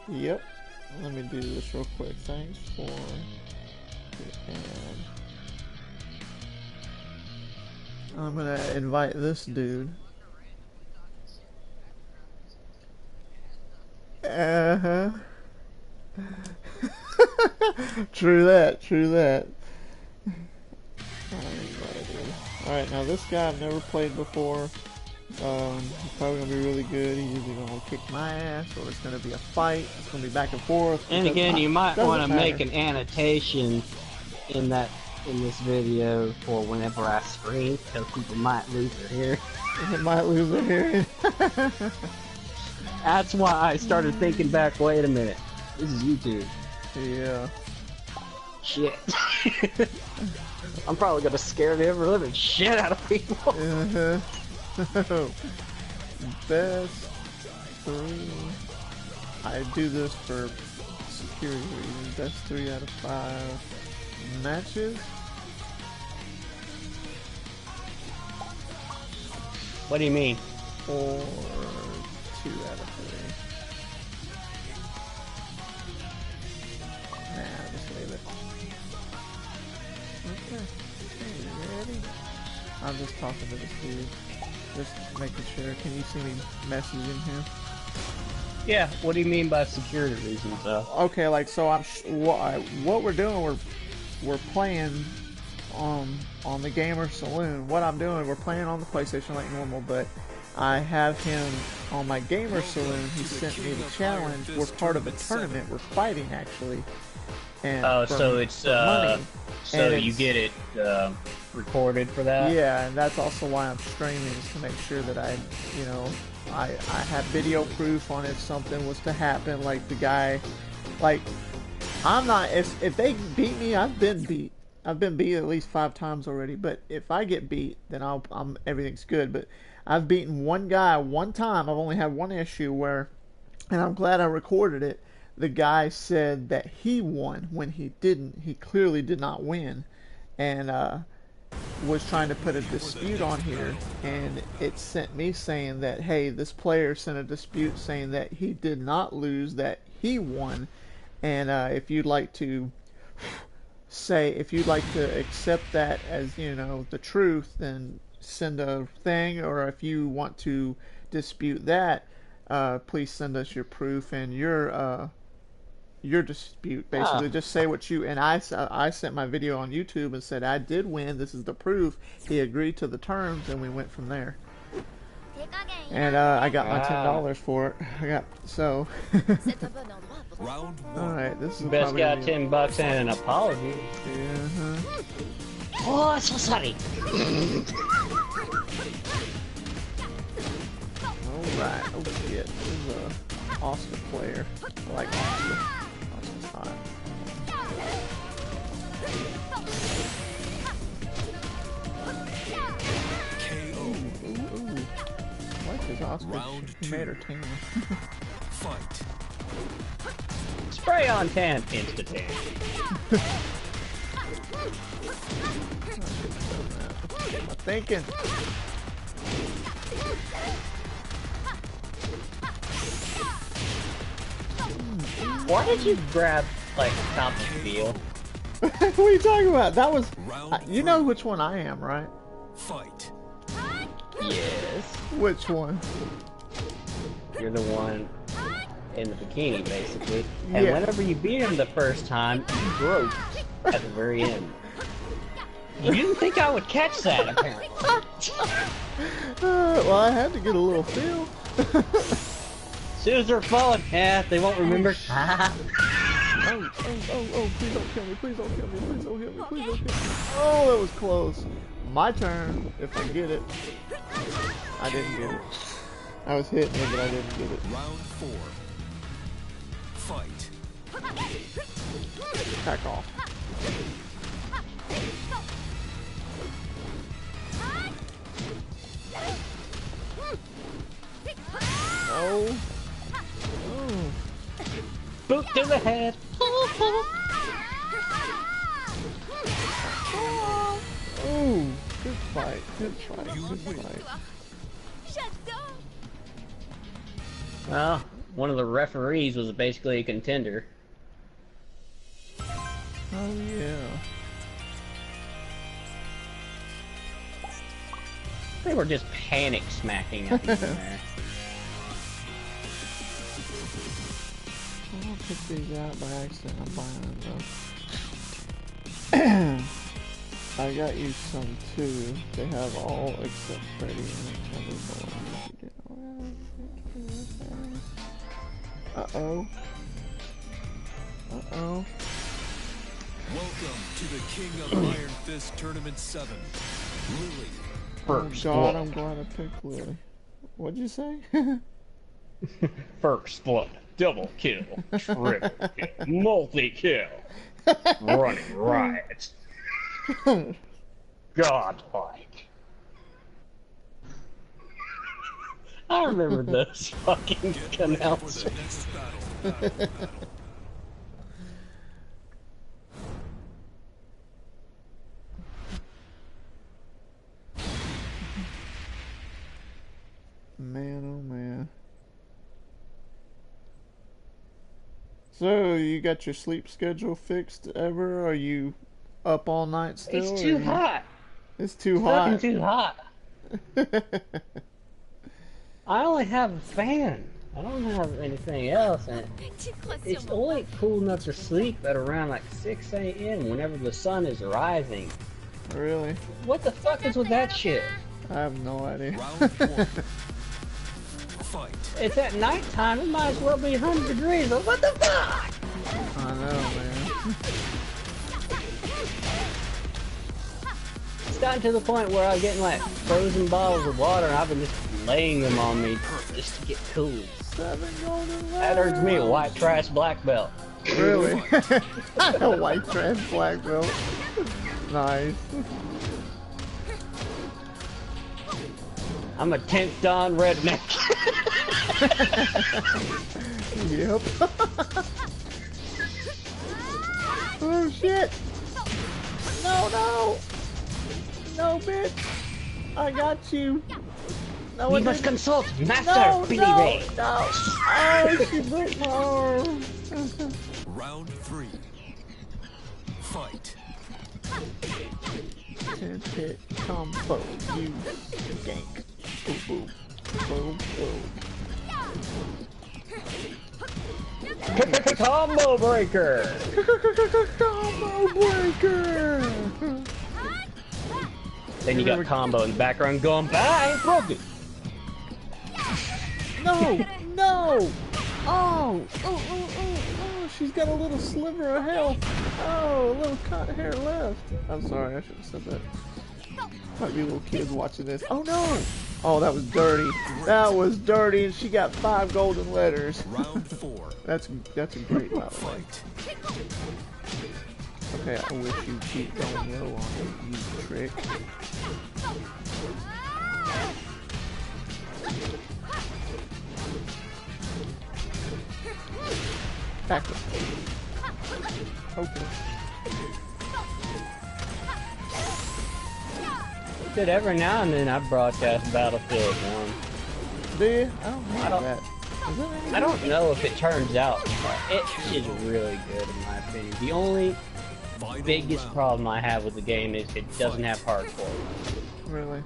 Yep. Let me do this real quick. Thanks for the ad. I'm gonna invite this dude. Uh-huh. True that, true that. Alright, now this guy I've never played before. He's probably gonna be really good. He's either gonna kick my ass or it's gonna be a fight. It's gonna be back and forth.
And again, you might want to make
an
an annotation in this video for whenever I scream, because people might lose their hearing.
It might lose their hearing.
That's why I started thinking back, wait a minute, this is YouTube.
Yeah.
Shit. I'm probably gonna scare the ever living shit out of people.
Best 3. I do this for security reasons. Best 3 out of 5 matches.
What do you mean?
Or 2 out of 3. Nah, just leave it. Okay. Hey, you ready? I'm just talking to this dude. Just making sure. Can you see me messaging him?
Yeah, what do you mean by security reasons, though?
Okay, like, so what we're doing, we're playing on the Gamer Saloon. What I'm doing, we're playing on the PlayStation like normal, but I have him on my Gamer Saloon. He sent me the challenge. We're part of a tournament. We're fighting, actually. And
Oh, so it's
money.
So you get it recorded for that?
Yeah, and that's also why I'm streaming, is to make sure that I have video proof on if something was to happen. Like the guy, like I'm not. If they beat me, I've been beat. I've been beat at least 5 times already. But if I get beat, then everything's good. But I've beaten one guy one time. I've only had one issue where, and I'm glad I recorded it. The guy said that he won when he didn't. He clearly did not win, and was trying to put a dispute on here, and it sent me saying that, hey, this player sent a dispute saying that he did not lose, that he won, and if you'd like to accept that as, you know, the truth, then send a thing, or if you want to dispute that, please send us your proof and your dispute. Basically, just say what you, and I sent my video on YouTube and said I did win, this is the proof. He agreed to the terms, and we went from there. And I got my $10 for it.
Round one.
Alright, this is
Best
probably
got
gonna be-
$10 and an apology.
Yeah.
Oh, so sorry.
Alright, oh shit, this is a Oscar player. I like Oscar. Oscar's hot.
KO.
Ooh. I like his Oscar.
Round
He made her tan.
Fight.
Spray on tan, insta tan.
What am I thinking?
Why did you grab, like, top of feel?
What are you talking about? That was...
Round
you know which one I am, right?
Fight.
Yes.
Which one?
You're the one in the bikini, basically. And
Yeah.
whenever you beat him the first time, you broke at the very end. You didn't think I would catch that, apparently.
Well, I had to get a little feel.
As soon as they're falling, yeah, they won't remember.
Oh, please don't kill me, please don't kill me, please don't kill me, please don't kill me. Oh, that was close. My turn, if I get it. I didn't get it. I was hitting it, but I didn't get it.
Round 4. Fight.
Back off. Oh. Oh.
Boot to the head.
Oh. Good fight, good fight, good fight.
Well, one of the referees was basically a contender.
Oh, yeah.
They were just panic smacking at me there.
I'll pick these out by accident. I'm buying them though. I got you some too. They have all except Freddy and another boy. Uh-oh. Uh-oh.
Welcome to the King of Iron Fist Tournament 7. Lily.
First
Oh god,
blood.
I'm glad I picked Lily. What'd you say?
First blood. Double kill. Triple kill. Multi-kill. Running riot. Godlike. I remember those fucking
Get ready for
announcers.
the next battle.
Man, oh man. So, you got your sleep schedule fixed ever? Are you up all night still?
It's
or
too
you-
hot.
It's too
Fucking
hot.
too hot. I only have a fan. I don't have anything else, and it's only cool enough to sleep at around like 6 a.m. whenever the sun is rising.
Really?
What the fuck is with that shit?
I have no idea.
Round 1. Fight.
It's at nighttime, it might as well be 100 degrees. What the fuck?
I know, man.
gotten to the point where I'm getting like frozen bottles of water and I've been just laying them on me just to get cool.
7 golden letters.
That earns me a white trash black belt.
Really? A white trash black belt. Nice.
I'm a 10th Dan redneck.
Yep. Oh shit! No, no! No, bitch! I got you! No,
We must consult Master
no,
Billy
no,
Ray.
no! Oh, she broke my arm!
Round 3. Fight.
10-hit combo. You gank. Boom, boom. Boom, boom.
Combo breaker.
Combo breaker!
Then you got combo in the background going, bye, broken.
No! No! Oh! Oh! She's got a little sliver of health. Oh, a little cut hair left. I'm sorry, I should have said that. Might be little kids watching this. Oh no! Oh, that was dirty. That was dirty, and she got 5 golden letters.
Round 4.
That's a great by the way. Okay, I wish you'd keep going low on it, you trick. Back up. Okay.
Dude, every now and then I broadcast Battlefield 1.
Do you? I don't have that. Is that any
I don't know if it turns out. It is really good in my opinion. The only biggest problem I have with the game is it doesn't have hardcore.
Really?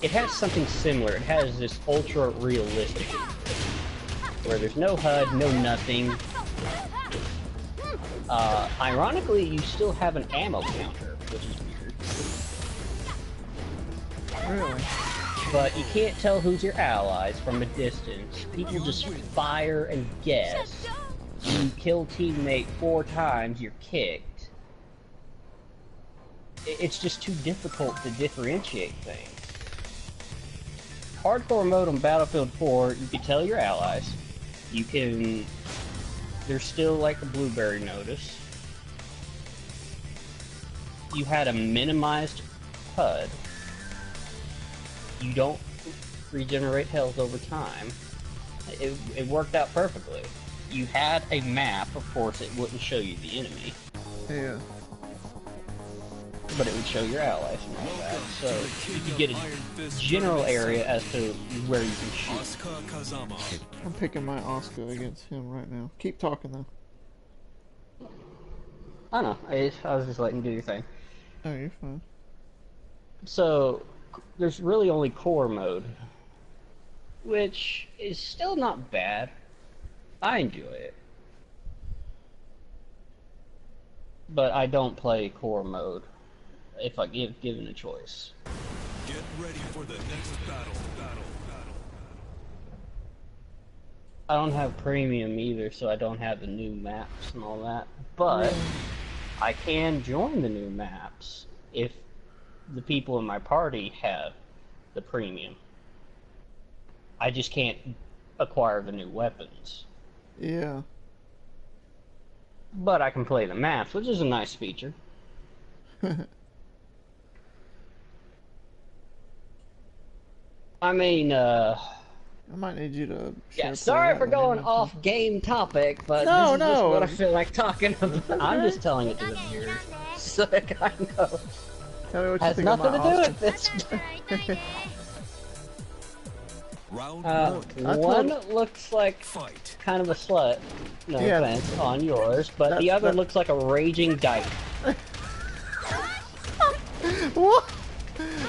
It has something similar. It has this ultra realistic where there's no HUD, no nothing. Ironically, you still have an ammo counter, which is weird.
Really?
But you can't tell who's your allies from a distance. People just fire and guess. You kill teammate 4 times, you're kicked. It's just too difficult to differentiate things. Hardcore mode on Battlefield 4, you can tell your allies. You can... There's still like a blueberry notice. You had a minimized HUD. You don't regenerate health over time. It worked out perfectly. You had a map, of course it wouldn't show you the enemy.
Yeah.
But it would show your allies and all that. So you could get a general area as to where you can shoot.
I'm picking my Oscar against him right now. Keep talking though.
I don't know. I was just letting you do your thing.
Oh, you're fine.
So there's really only core mode, which is still not bad. I enjoy it. But I don't play core mode if I given a choice.
Get ready for the next battle.
I don't have premium either, so I don't have the new maps and all that. But I can join the new maps if the people in my party have the premium. I just can't acquire the new weapons.
Yeah.
But I can play the maps, which is a nice feature. I mean,
I might need you to.
yeah, sorry for going off game topic, but this is just what I feel like talking about. I'm just telling it to the viewers, so they kind of know.
Tell me what you
Has
think
nothing
of
to
my
do
Oscar.
with this.
Round
One looks like
fight.
kind of a slut, no
Yeah.
offense, on yours, but the
That-
other
that-
looks like a raging dyke.
What?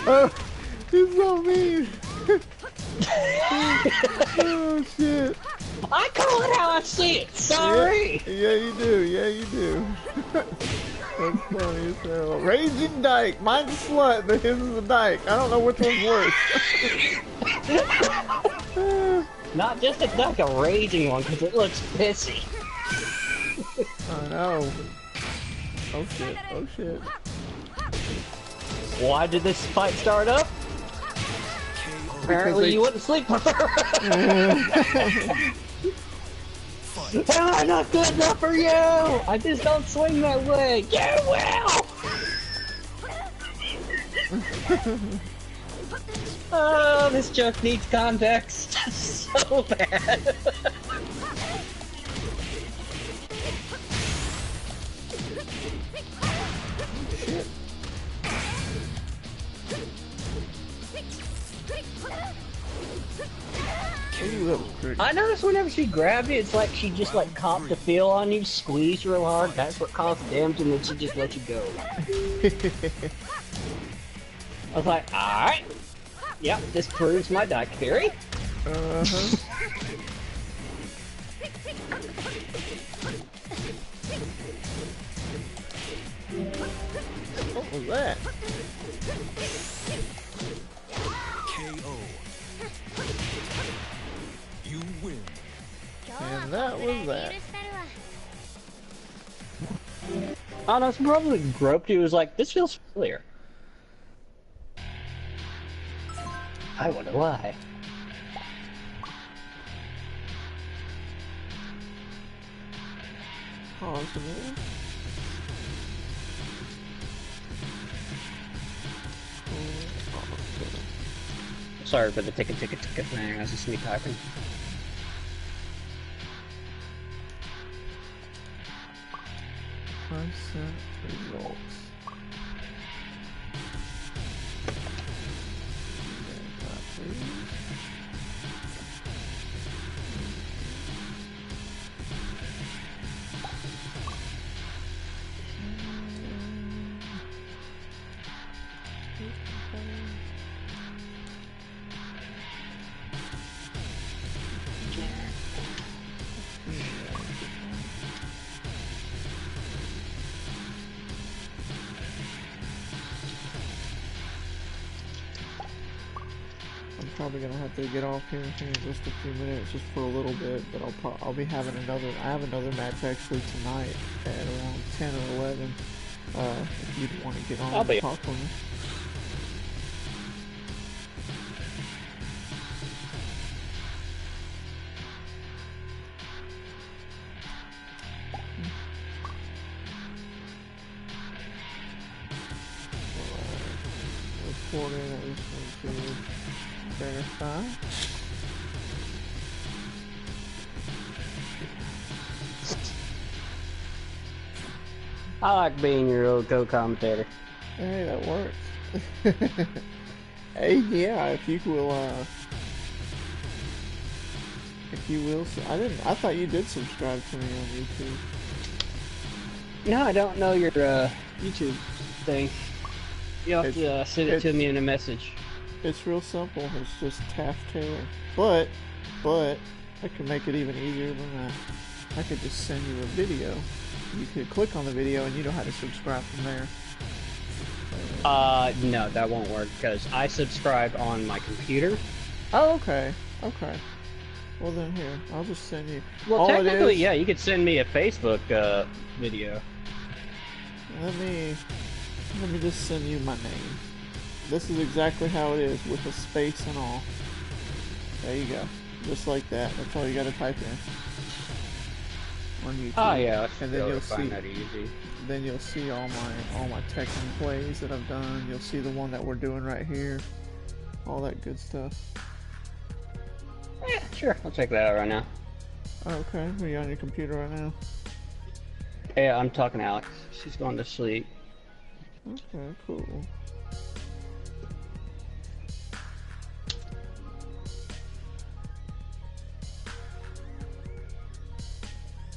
Oh, he's so mean. Oh shit.
I call it how I see it. Sorry.
Yeah, you do. Yeah, you do. That's funny as hell. Raging dyke. Mine's a slut, but his is a dyke. I don't know which one's worse.
Not just a duck, a raging one, because it looks pissy.
I know. Oh shit. Oh shit.
Why did this fight start up? Apparently you wouldn't sleep with her. I'm not good enough for you! I just don't swing that way! You will! Oh, this joke needs context so bad.
Ooh, that was pretty.
I noticed whenever she grabbed it, it's like she just like copped a feel on you, squeezed real hard, that's what caused damage, and then she just let you go. I was like, alright. Yep, this proves my Dark theory.
Uh-huh. What was that?
KO. You win.
And that was that.
I don't know, someone probably groped you, was like, this feels familiar. I wonder why.
Pause a minute.
Sorry for the ticket thing, I was just me typing.
Percent results. I'm probably gonna have to get off here in just a few minutes, just for a little bit. But I'll be having another. I have another match actually tonight at around 10 or 11. If you'd want to get on and talk with me. Recording. I just want to verify.
I like being your old co-commentator.
Hey, that works. Hey, yeah, if you will, I thought you did subscribe to me on YouTube.
No, I don't know your YouTube thing. You'll have to send it to me in a message.
It's real simple. It's just TaffTaylor. But I can make it even easier than that. I could just send you a video. You could click on the video and you know how to subscribe from there.
No, that won't work because I subscribe on my computer.
Oh, okay. Okay. Well then here, I'll just send you.
Well, technically, yeah, you could send me a Facebook video.
Let me just send you my name. This is exactly how it is with a space and all. There you go. Just like that. That's all you gotta type in. On YouTube.
Oh yeah,
and then you'll see
that easy.
Then you'll see all my Tekken plays that I've done. You'll see the one that we're doing right here. All that good stuff.
Yeah, sure. I'll check that out right now.
Okay, are you on your computer right now?
Yeah, I'm talking to Alex. She's going to sleep.
Okay, cool.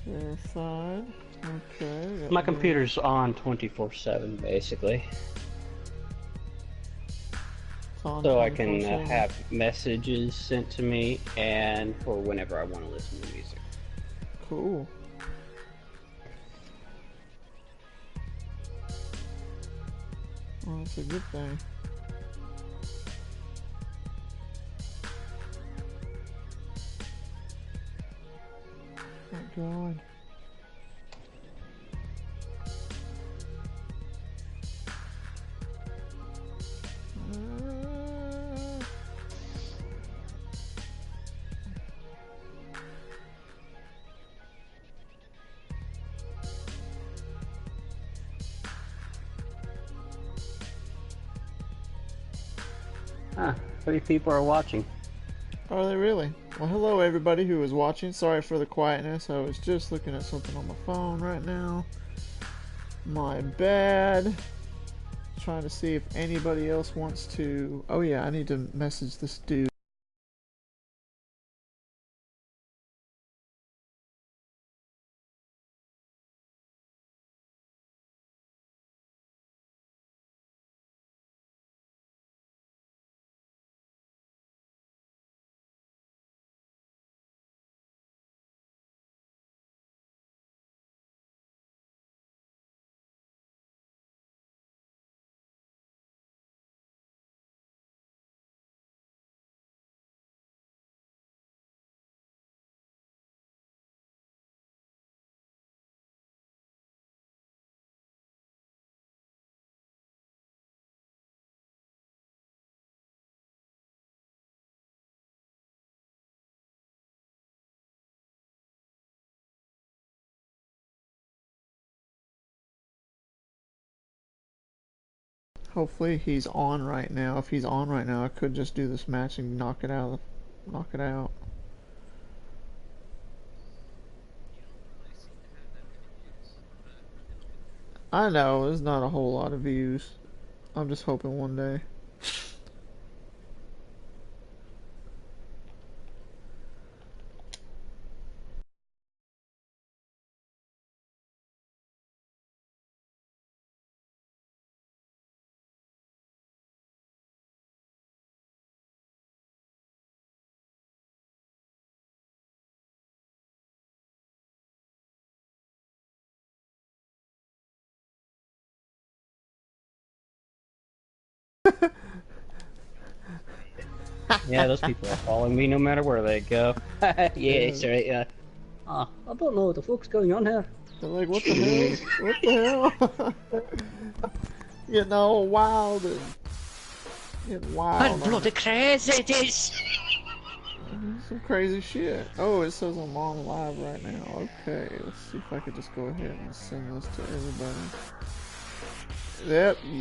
Verified. Okay.
My computer's on 24/7 basically. So I can have messages sent to me and for whenever I want to listen to music.
Cool. Well, that's a good thing. Oh God.
Huh, 3 people are watching.
Are they really? Well, hello everybody who is watching. Sorry for the quietness. I was just looking at something on my phone right now. My bad. Trying to see if anybody else wants to... Oh yeah, I need to message this dude. Hopefully he's on right now. If he's on right now, I could just do this match and knock it out. Knock it out. I know, there's not a whole lot of views. I'm just hoping one day.
Yeah, those people are following me no matter where they go. Yeah, that's right, yeah. I don't know what the fuck's going on here.
They're like, what the hell? What the hell? Getting all wild and... Getting wild.
What bloody crazy it is!
Some crazy shit. Oh, it says I'm on live right now. Okay, let's see if I could just go ahead and send this to everybody.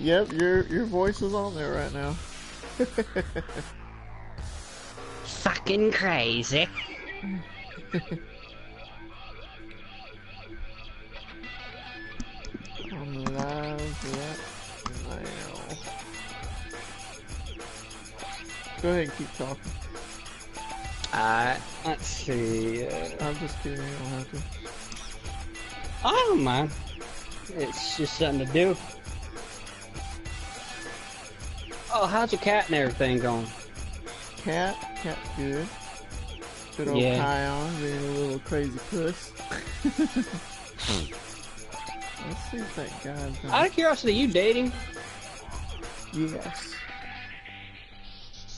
Yep, your voice is on there right now.
Fucking crazy.
I'm live right now. Go ahead and keep talking.
Let's see.
I'm just kidding, you don't have to.
I don't mind. It's just something to do. Oh, how's your cat and everything going?
Cat's good. Good old Kion being a little crazy puss. Let's see if that guy's gonna...
Out of curiosity, you dating?
Yes.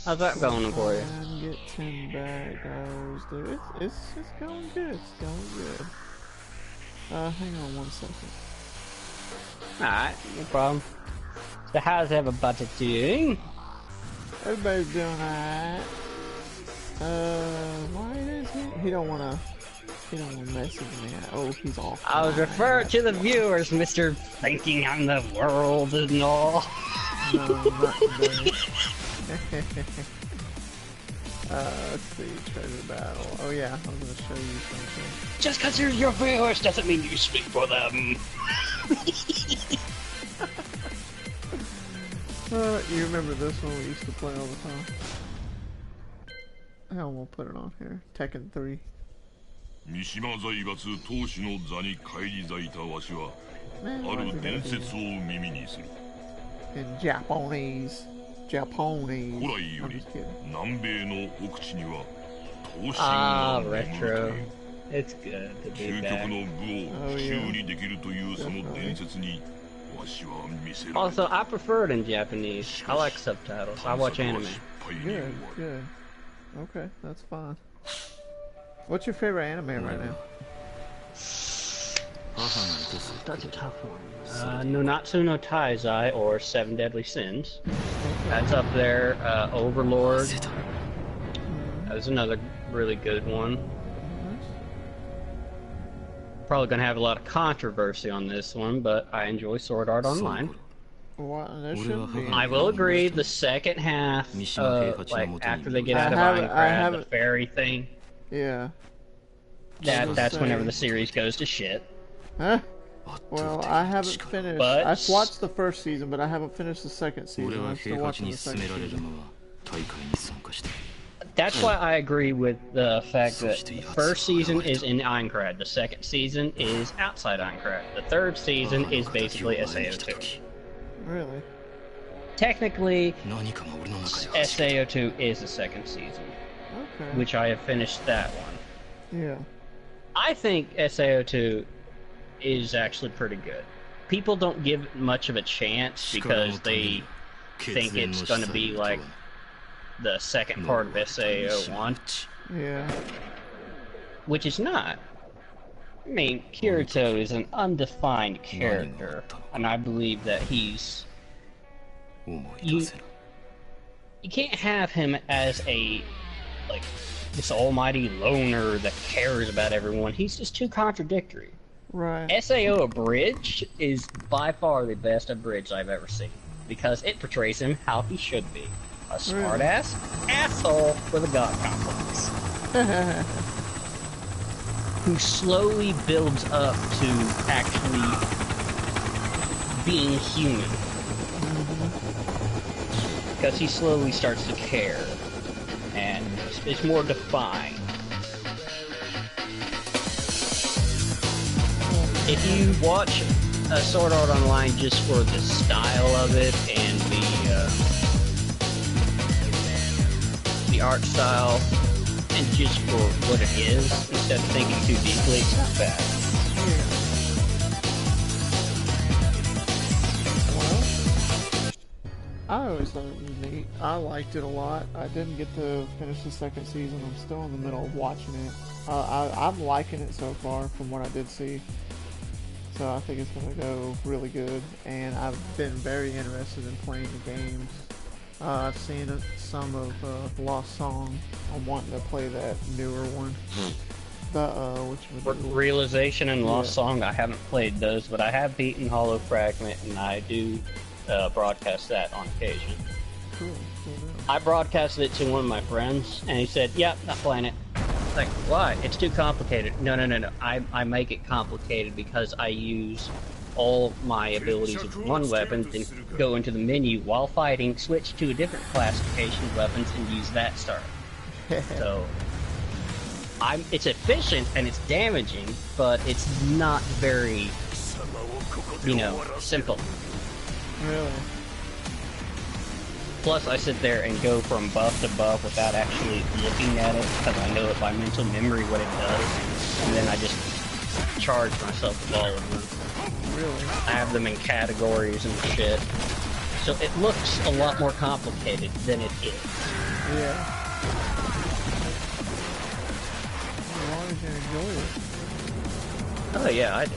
How's that going for you?
And get 10 bad goes there. It's going good. It's going good. Hang on 1 second.
Alright, no problem. So how's everybody doing?
Everybody's doing alright. Why is he don't wanna message me. Oh, he's off.
I was referring to the viewers, Mr. Thinking I'm the world and all.
No, not today. Let's see, treasure battle. Oh yeah, I'm gonna show you something.
Just because you're your viewers doesn't mean you speak for them.
You remember this one we used to play all the time? Hell, we'll put it on here. Tekken 3.
三島財閥当主の座に返り咲いたわしはある伝説を耳にする。
In Japanese.
古来より南米の奥地には闘神
Ah,
が
retro. It's good to be
究極
back.
の武を奇襲にできるというその伝説にわしは見せられた。
Also, I prefer it in Japanese. I like subtitles. I watch anime.
Good, good. Okay, that's fine. What's your favorite anime right now?
That's a tough one. Nonatsu no Taizai or Seven Deadly Sins. That's up there. Overlord. That's another really good one. Probably gonna have a lot of controversy on this one, but I enjoy Sword Art Online.
What? There shouldn't be.
I will agree. The second half, like after they get out of
I
Aincrad,
haven't.
the fairy thing.
Yeah.
That's whenever the series goes to shit.
Huh? Well, I haven't finished.
But
I've watched the first season, but I haven't finished the second season. I'm still watching the second season.
That's why I agree with the fact that the first season is in Aincrad, the second season is outside Aincrad, the third season is basically SAO2.
Really?
Technically, SAO2 is the second season,
Okay.
which I have finished that one.
Yeah.
I think SAO2 is actually pretty good. People don't give it much of a chance because they think it's going to be like the second part of SAO1.
Yeah.
Which is not. I mean, Kirito is an undefined character, and I believe that he's... You can't have him as a, like, this almighty loner that cares about everyone. He's just too contradictory.
Right.
SAO Abridged is by far the best Abridged I've ever seen, because it portrays him how he should be. A smart-ass asshole with a god complex. Who slowly builds up to actually being human. Because he slowly starts to care, and it's more defined. If you watch Sword Art Online just for the style of it and the art style, and just for what it is, instead of thinking too deeply, it's not bad.
I always thought it was neat. I liked it a lot. I didn't get to finish the second season. I'm still in the middle of watching it. I'm liking it so far from what I did see. So I think it's going to go really good. And I've been very interested in playing the games. I've seen some of Lost Song. I'm wanting to play that newer one.
Realization and Lost Song, I haven't played those, but I have beaten Hollow Fragment, and I do broadcast that on occasion.
Cool.
I broadcasted it to one of my friends, and he said, "Yep, not playing it." Like, why? It's too complicated. No. I make it complicated because I use all my abilities with one weapon, then go into the menu while fighting, switch to a different classification of weapons, and use that start. So, it's efficient and it's damaging, but it's not very, simple.
Really?
Plus, I sit there and go from buff to buff without actually looking at it, because I know it by mental memory what it does, and then I just charge myself with all of them.
Really?
I have them in categories and shit. So it looks a lot more complicated than it is.
Yeah. As long as you enjoy it.
Oh yeah, I do.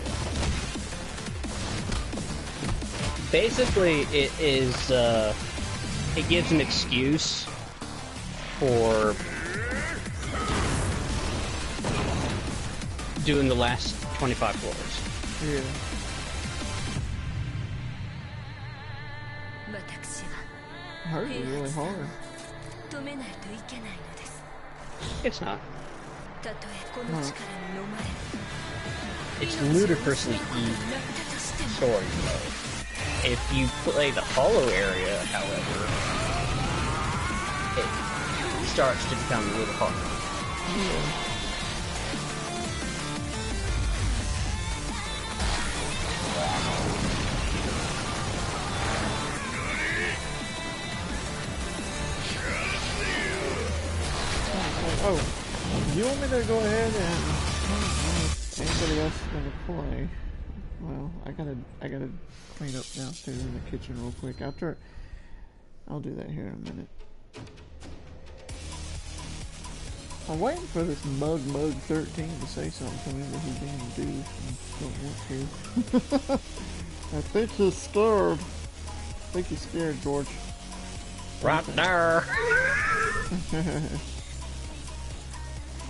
Basically, it is, it gives an excuse for doing the last 25 floors.
Yeah. Hurt really hard.
It's not.
Huh.
It's ludicrously easy story mode. If you play the hollow area, however, it starts to become a little harder.
Yeah. Oh, you want me to go ahead and anybody else is gonna play? Well, I gotta clean up downstairs in the kitchen real quick. I'll do that here in a minute. I'm waiting for this Mug 13 to say something to me, but he's being a douche and don't want to. I think he's scared. I think he's scared, George.
Right there.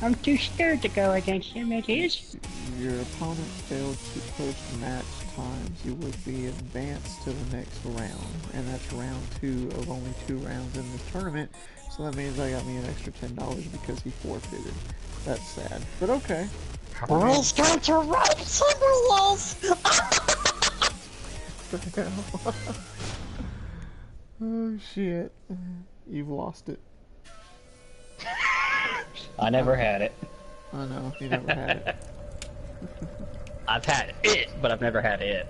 I'm too scared to go against him, it is.
Your opponent failed to post match times. You would be advanced to the next round. And that's round 2 of only 2 rounds in the tournament. So that means I got me an extra $10 because he forfeited. That's sad. But okay.
He's going to write somewhere else!
What the hell? Oh shit. You've lost it.
I never had it.
I know, you never had it.
I've had it, but I've never had it.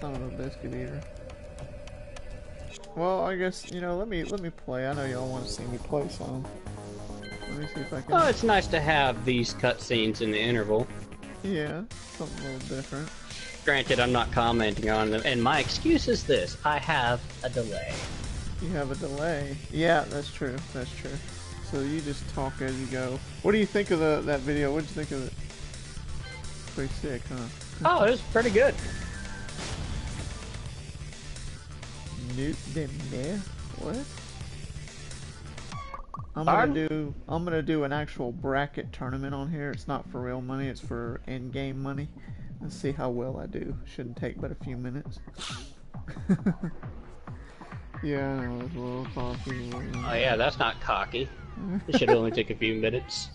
Son of a biscuit eater. Well, I guess, you know, let me play. I know y'all want to see me play some. Let me see if I can...
Oh, it's nice to have these cutscenes in the interval.
Yeah, something a little different.
Granted, I'm not commenting on them, and my excuse is this: I have a delay.
You have a delay. Yeah, that's true. That's true. So you just talk as you go. What do you think of that video? What did you think of it? Pretty sick, huh?
Oh, it was pretty good.
Nuke them there? What? I'm gonna do an actual bracket tournament on here. It's not for real money, it's for in-game money. Let's see how well I do. Shouldn't take but a few minutes. Yeah, I know, it's a little cocky.
Oh yeah, that's not cocky. It should only take a few minutes.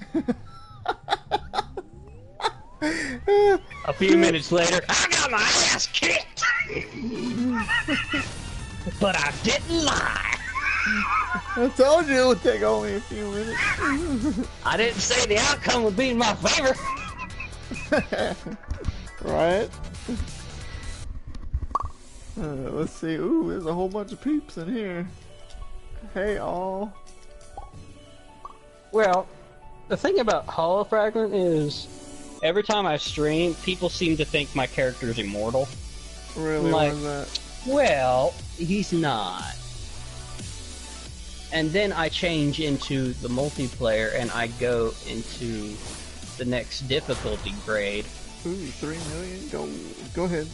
A few minutes later, I got my ass kicked! But I didn't lie!
I told you it would take only a few minutes.
I didn't say the outcome would be in my favor!
Right? Let's see. Ooh, there's a whole bunch of peeps in here. Hey, all.
Well, the thing about Hollow Fragment is, every time I stream, people seem to think my character is immortal.
Really?
Like,
Why is that?
well, he's not. And then I change into the multiplayer and I go into the next difficulty grade.
Ooh, 3 million gold. Go ahead.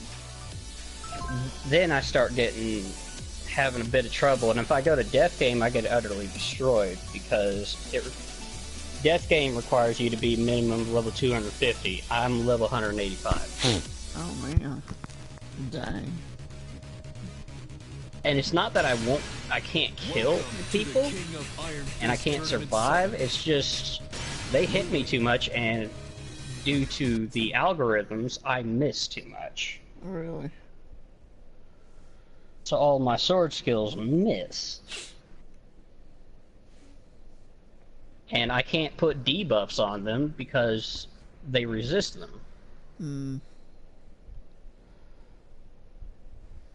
Then I start having a bit of trouble, and if I go to Death Game, I get utterly destroyed because Death Game requires you to be minimum level 250. I'm level 185.
Oh man, dang.
And it's not that I can't kill people, and I can't survive. It's just they hit me too much, and due to the algorithms, I miss too much.
Really?
So all my sword skills miss. And I can't put debuffs on them because they resist them.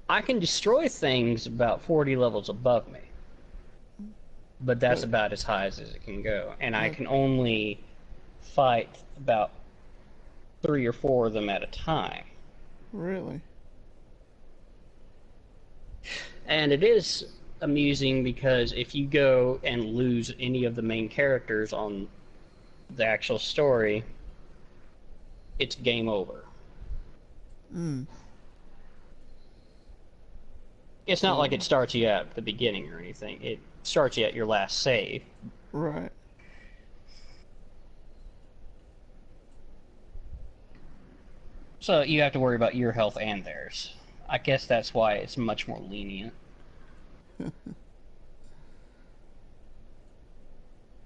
I can destroy things about 40 levels above me. But that's about as high as it can go. And I can only fight about 3 or 4 of them at a time.
Really?
And it is amusing because if you go and lose any of the main characters on the actual story, it's game over. It's not like it starts you at the beginning or anything. It starts you at your last save.
Right.
So you have to worry about your health and theirs. I guess that's why it's much more lenient.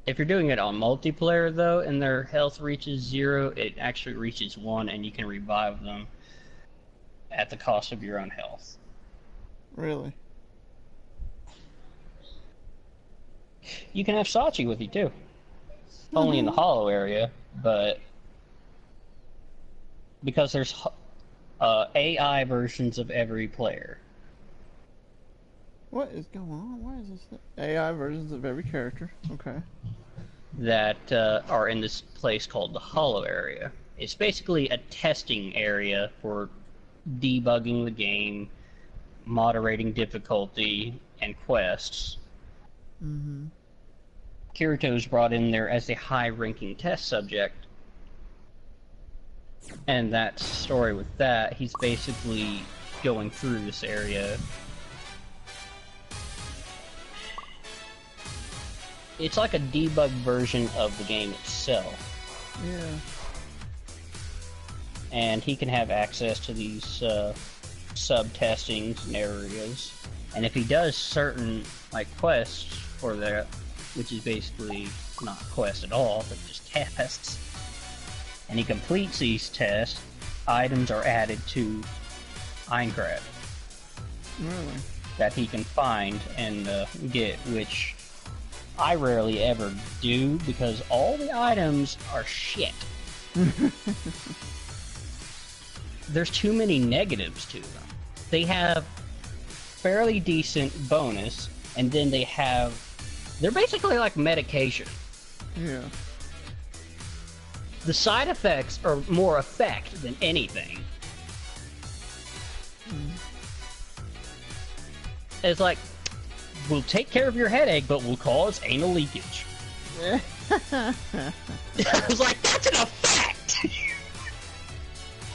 If you're doing it on multiplayer, though, and their health reaches 0, it actually reaches 1, and you can revive them at the cost of your own health.
Really?
You can have Sachi with you, too. Only in the hollow area, but because there's AI versions of every player.
What is going on? Why is this AI versions of every character? Okay.
That are in this place called the hollow area. It's basically a testing area for debugging the game, moderating difficulty, and quests. Kirito's brought in there as a high-ranking test subject. And that story with that, he's basically going through this area. it's like a debug version of the game itself.
Yeah.
And he can have access to these sub-testings and areas. And if he does certain like quests for that, which is basically not quests at all, but just tests, and he completes these tests, items are added to Minecraft.
Really?
That he can find and get, which I rarely ever do because all the items are shit. There's too many negatives to them. They have fairly decent bonus, and then they're basically like medication.
Yeah.
The side effects are more effect than anything. It's like, we'll take care of your headache, but we'll cause anal leakage. I was like, that's an effect!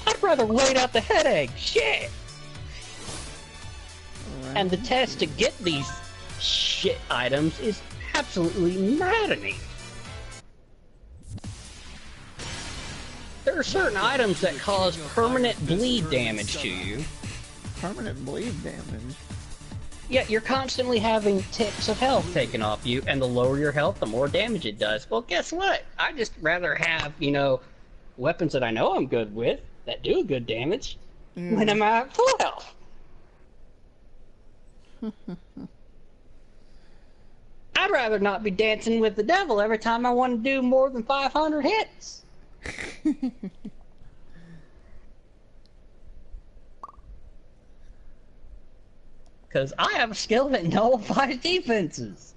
I'd rather wait out the headache. Shit!
Right.
And the test to get these shit items is absolutely maddening. There are certain items that cause permanent bleed damage to you.
Permanent bleed damage?
Yeah, you're constantly having ticks of health taken off you, and the lower your health, the more damage it does. Well, guess what? I just rather have, you know, weapons that I know I'm good with, that do good damage, when I'm at full health. I'd rather not be dancing with the devil every time I want to do more than 500 hits. Because I have a skill that nullifies defenses.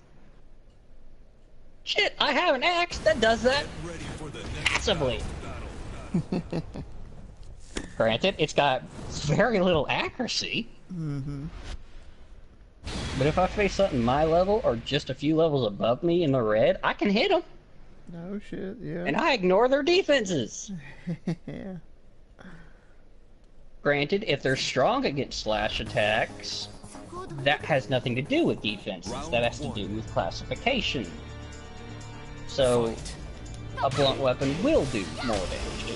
Shit, I have an axe that does that passively. Granted, it's got very little accuracy. But if I face something my level or just a few levels above me in the red, I can hit them.
No shit, yeah.
And I ignore their defenses.
Yeah.
Granted, if they're strong against slash attacks, that has nothing to do with defenses. That has to do with classification. So, a blunt weapon will do more damage to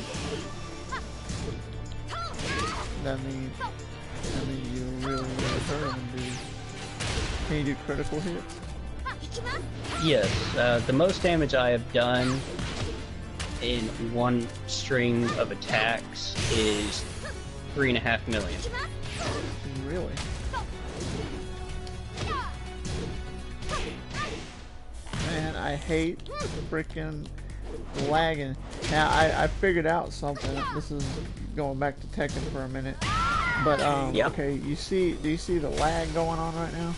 them.
That means you really hurt them, dude. Can you do critical hits?
Yes, the most damage I have done in one string of attacks is 3.5 million.
Really? Man, I hate freaking lagging. Now, I figured out something. This is going back to Tekken for a minute. But,
Yep.
okay, do you see the lag going on right now?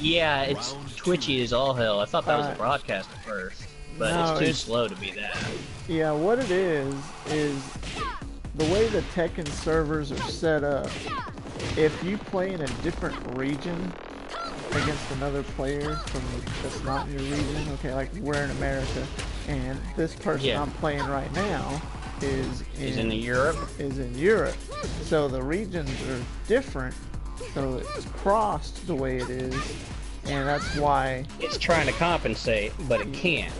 Yeah, it's twitchy as all hell. I thought that was a broadcast at first, but
No,
it's too
it's-
slow to be that.
Yeah, what it is the way the Tekken servers are set up, if you play in a different region against another player that's not in your region, okay, like we're in America, and this person I'm playing right now is in
Europe.
So the regions are different, so it's crossed the way it is, and that's why
It's trying to compensate, but it can't.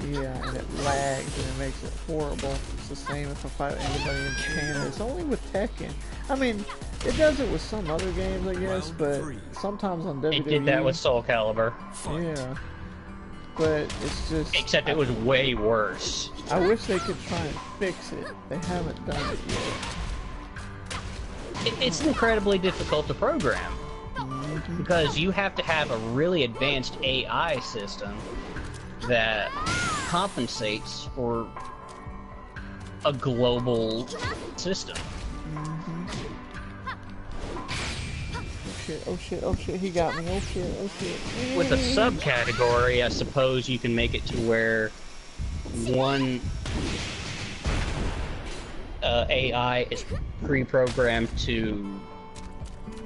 yeah, and it lags and it makes it horrible. It's the same if I fight anybody in Japan. It's only with Tekken. I mean, it does it with some other games, I guess, but sometimes on WWE.
It did that with Soul Calibur.
Yeah. But it's just...
Except it was way worse.
I wish they could try and fix it. They haven't done it yet.
It's incredibly difficult to program. Because you have to have a really advanced AI system that compensates for a global system.
Oh shit, he got me, oh shit.
With a subcategory, I suppose you can make it to where one AI is pre-programmed to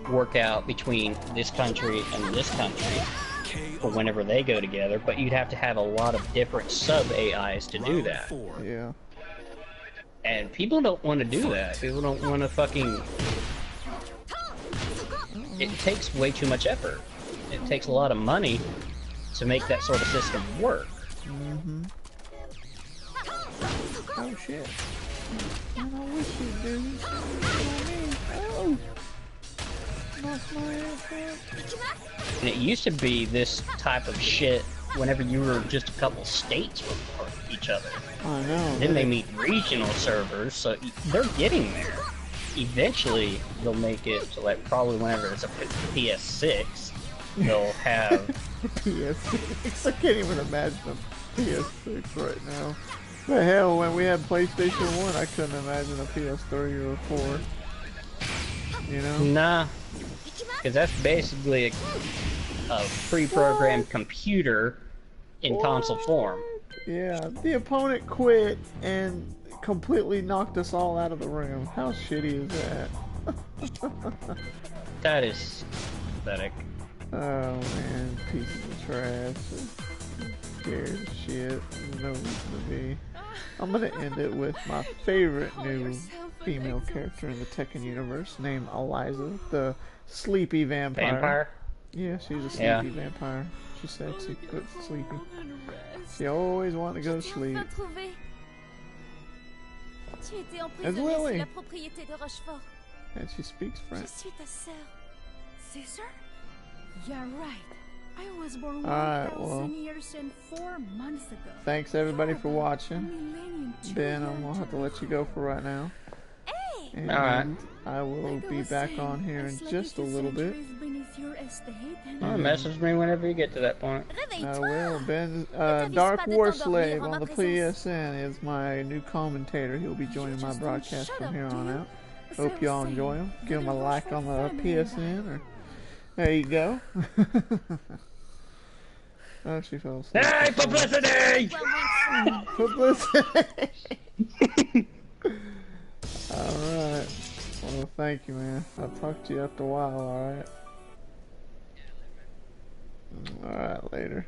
work out between this country and this country for whenever they go together, but you'd have to have a lot of different sub-AIs to do that.
Yeah.
And people don't want to do that. People don't want to fucking... It takes way too much effort. It takes a lot of money to make that sort of system work.
Mm-hmm. Oh shit. Man, I wish you'd do this. Oh! Lost my ass.
And it used to be this type of shit whenever you were just a couple states apart from each other.
I know.
Then they meet regional servers, so they're getting there. Eventually, they'll make it to like probably whenever it's a PS6, they'll have
PS6. I can't even imagine a PS6 right now. But hell, when we had PlayStation 1, I couldn't imagine a PS3 or 4. You know?
Nah, because that's basically a pre-programmed computer in console form.
Yeah, the opponent quit and completely knocked us all out of the room. How shitty is that?
That is pathetic.
Oh man, pieces of trash. Scared as shit. No reason to be. I'm gonna end it with my favorite new female character in the Tekken universe, named Eliza, the sleepy vampire.
Vampire?
Yeah, she's a sleepy vampire. She's sexy, but sleepy. She always wanted to go to sleep. It's Lily. And she speaks French.
Yeah, right. I was born
Alright, well,
1,000 years and 4 months ago.
thanks everybody for watching. Ben, I'm gonna have to let you go for right now. And
Alright.
I will be back on here in just a little bit.
Message me whenever you get to that point.
I will. Ben, Darkwarslave on the PSN is my new commentator. He'll be joining my broadcast from here on out. Hope y'all enjoy him. Give him a like on the PSN, or there you go. Oh, she fell asleep.
Hey, publicity!
Publicity! Alright. Well, thank you, man. I'll talk to you after a while, alright? Alright, later.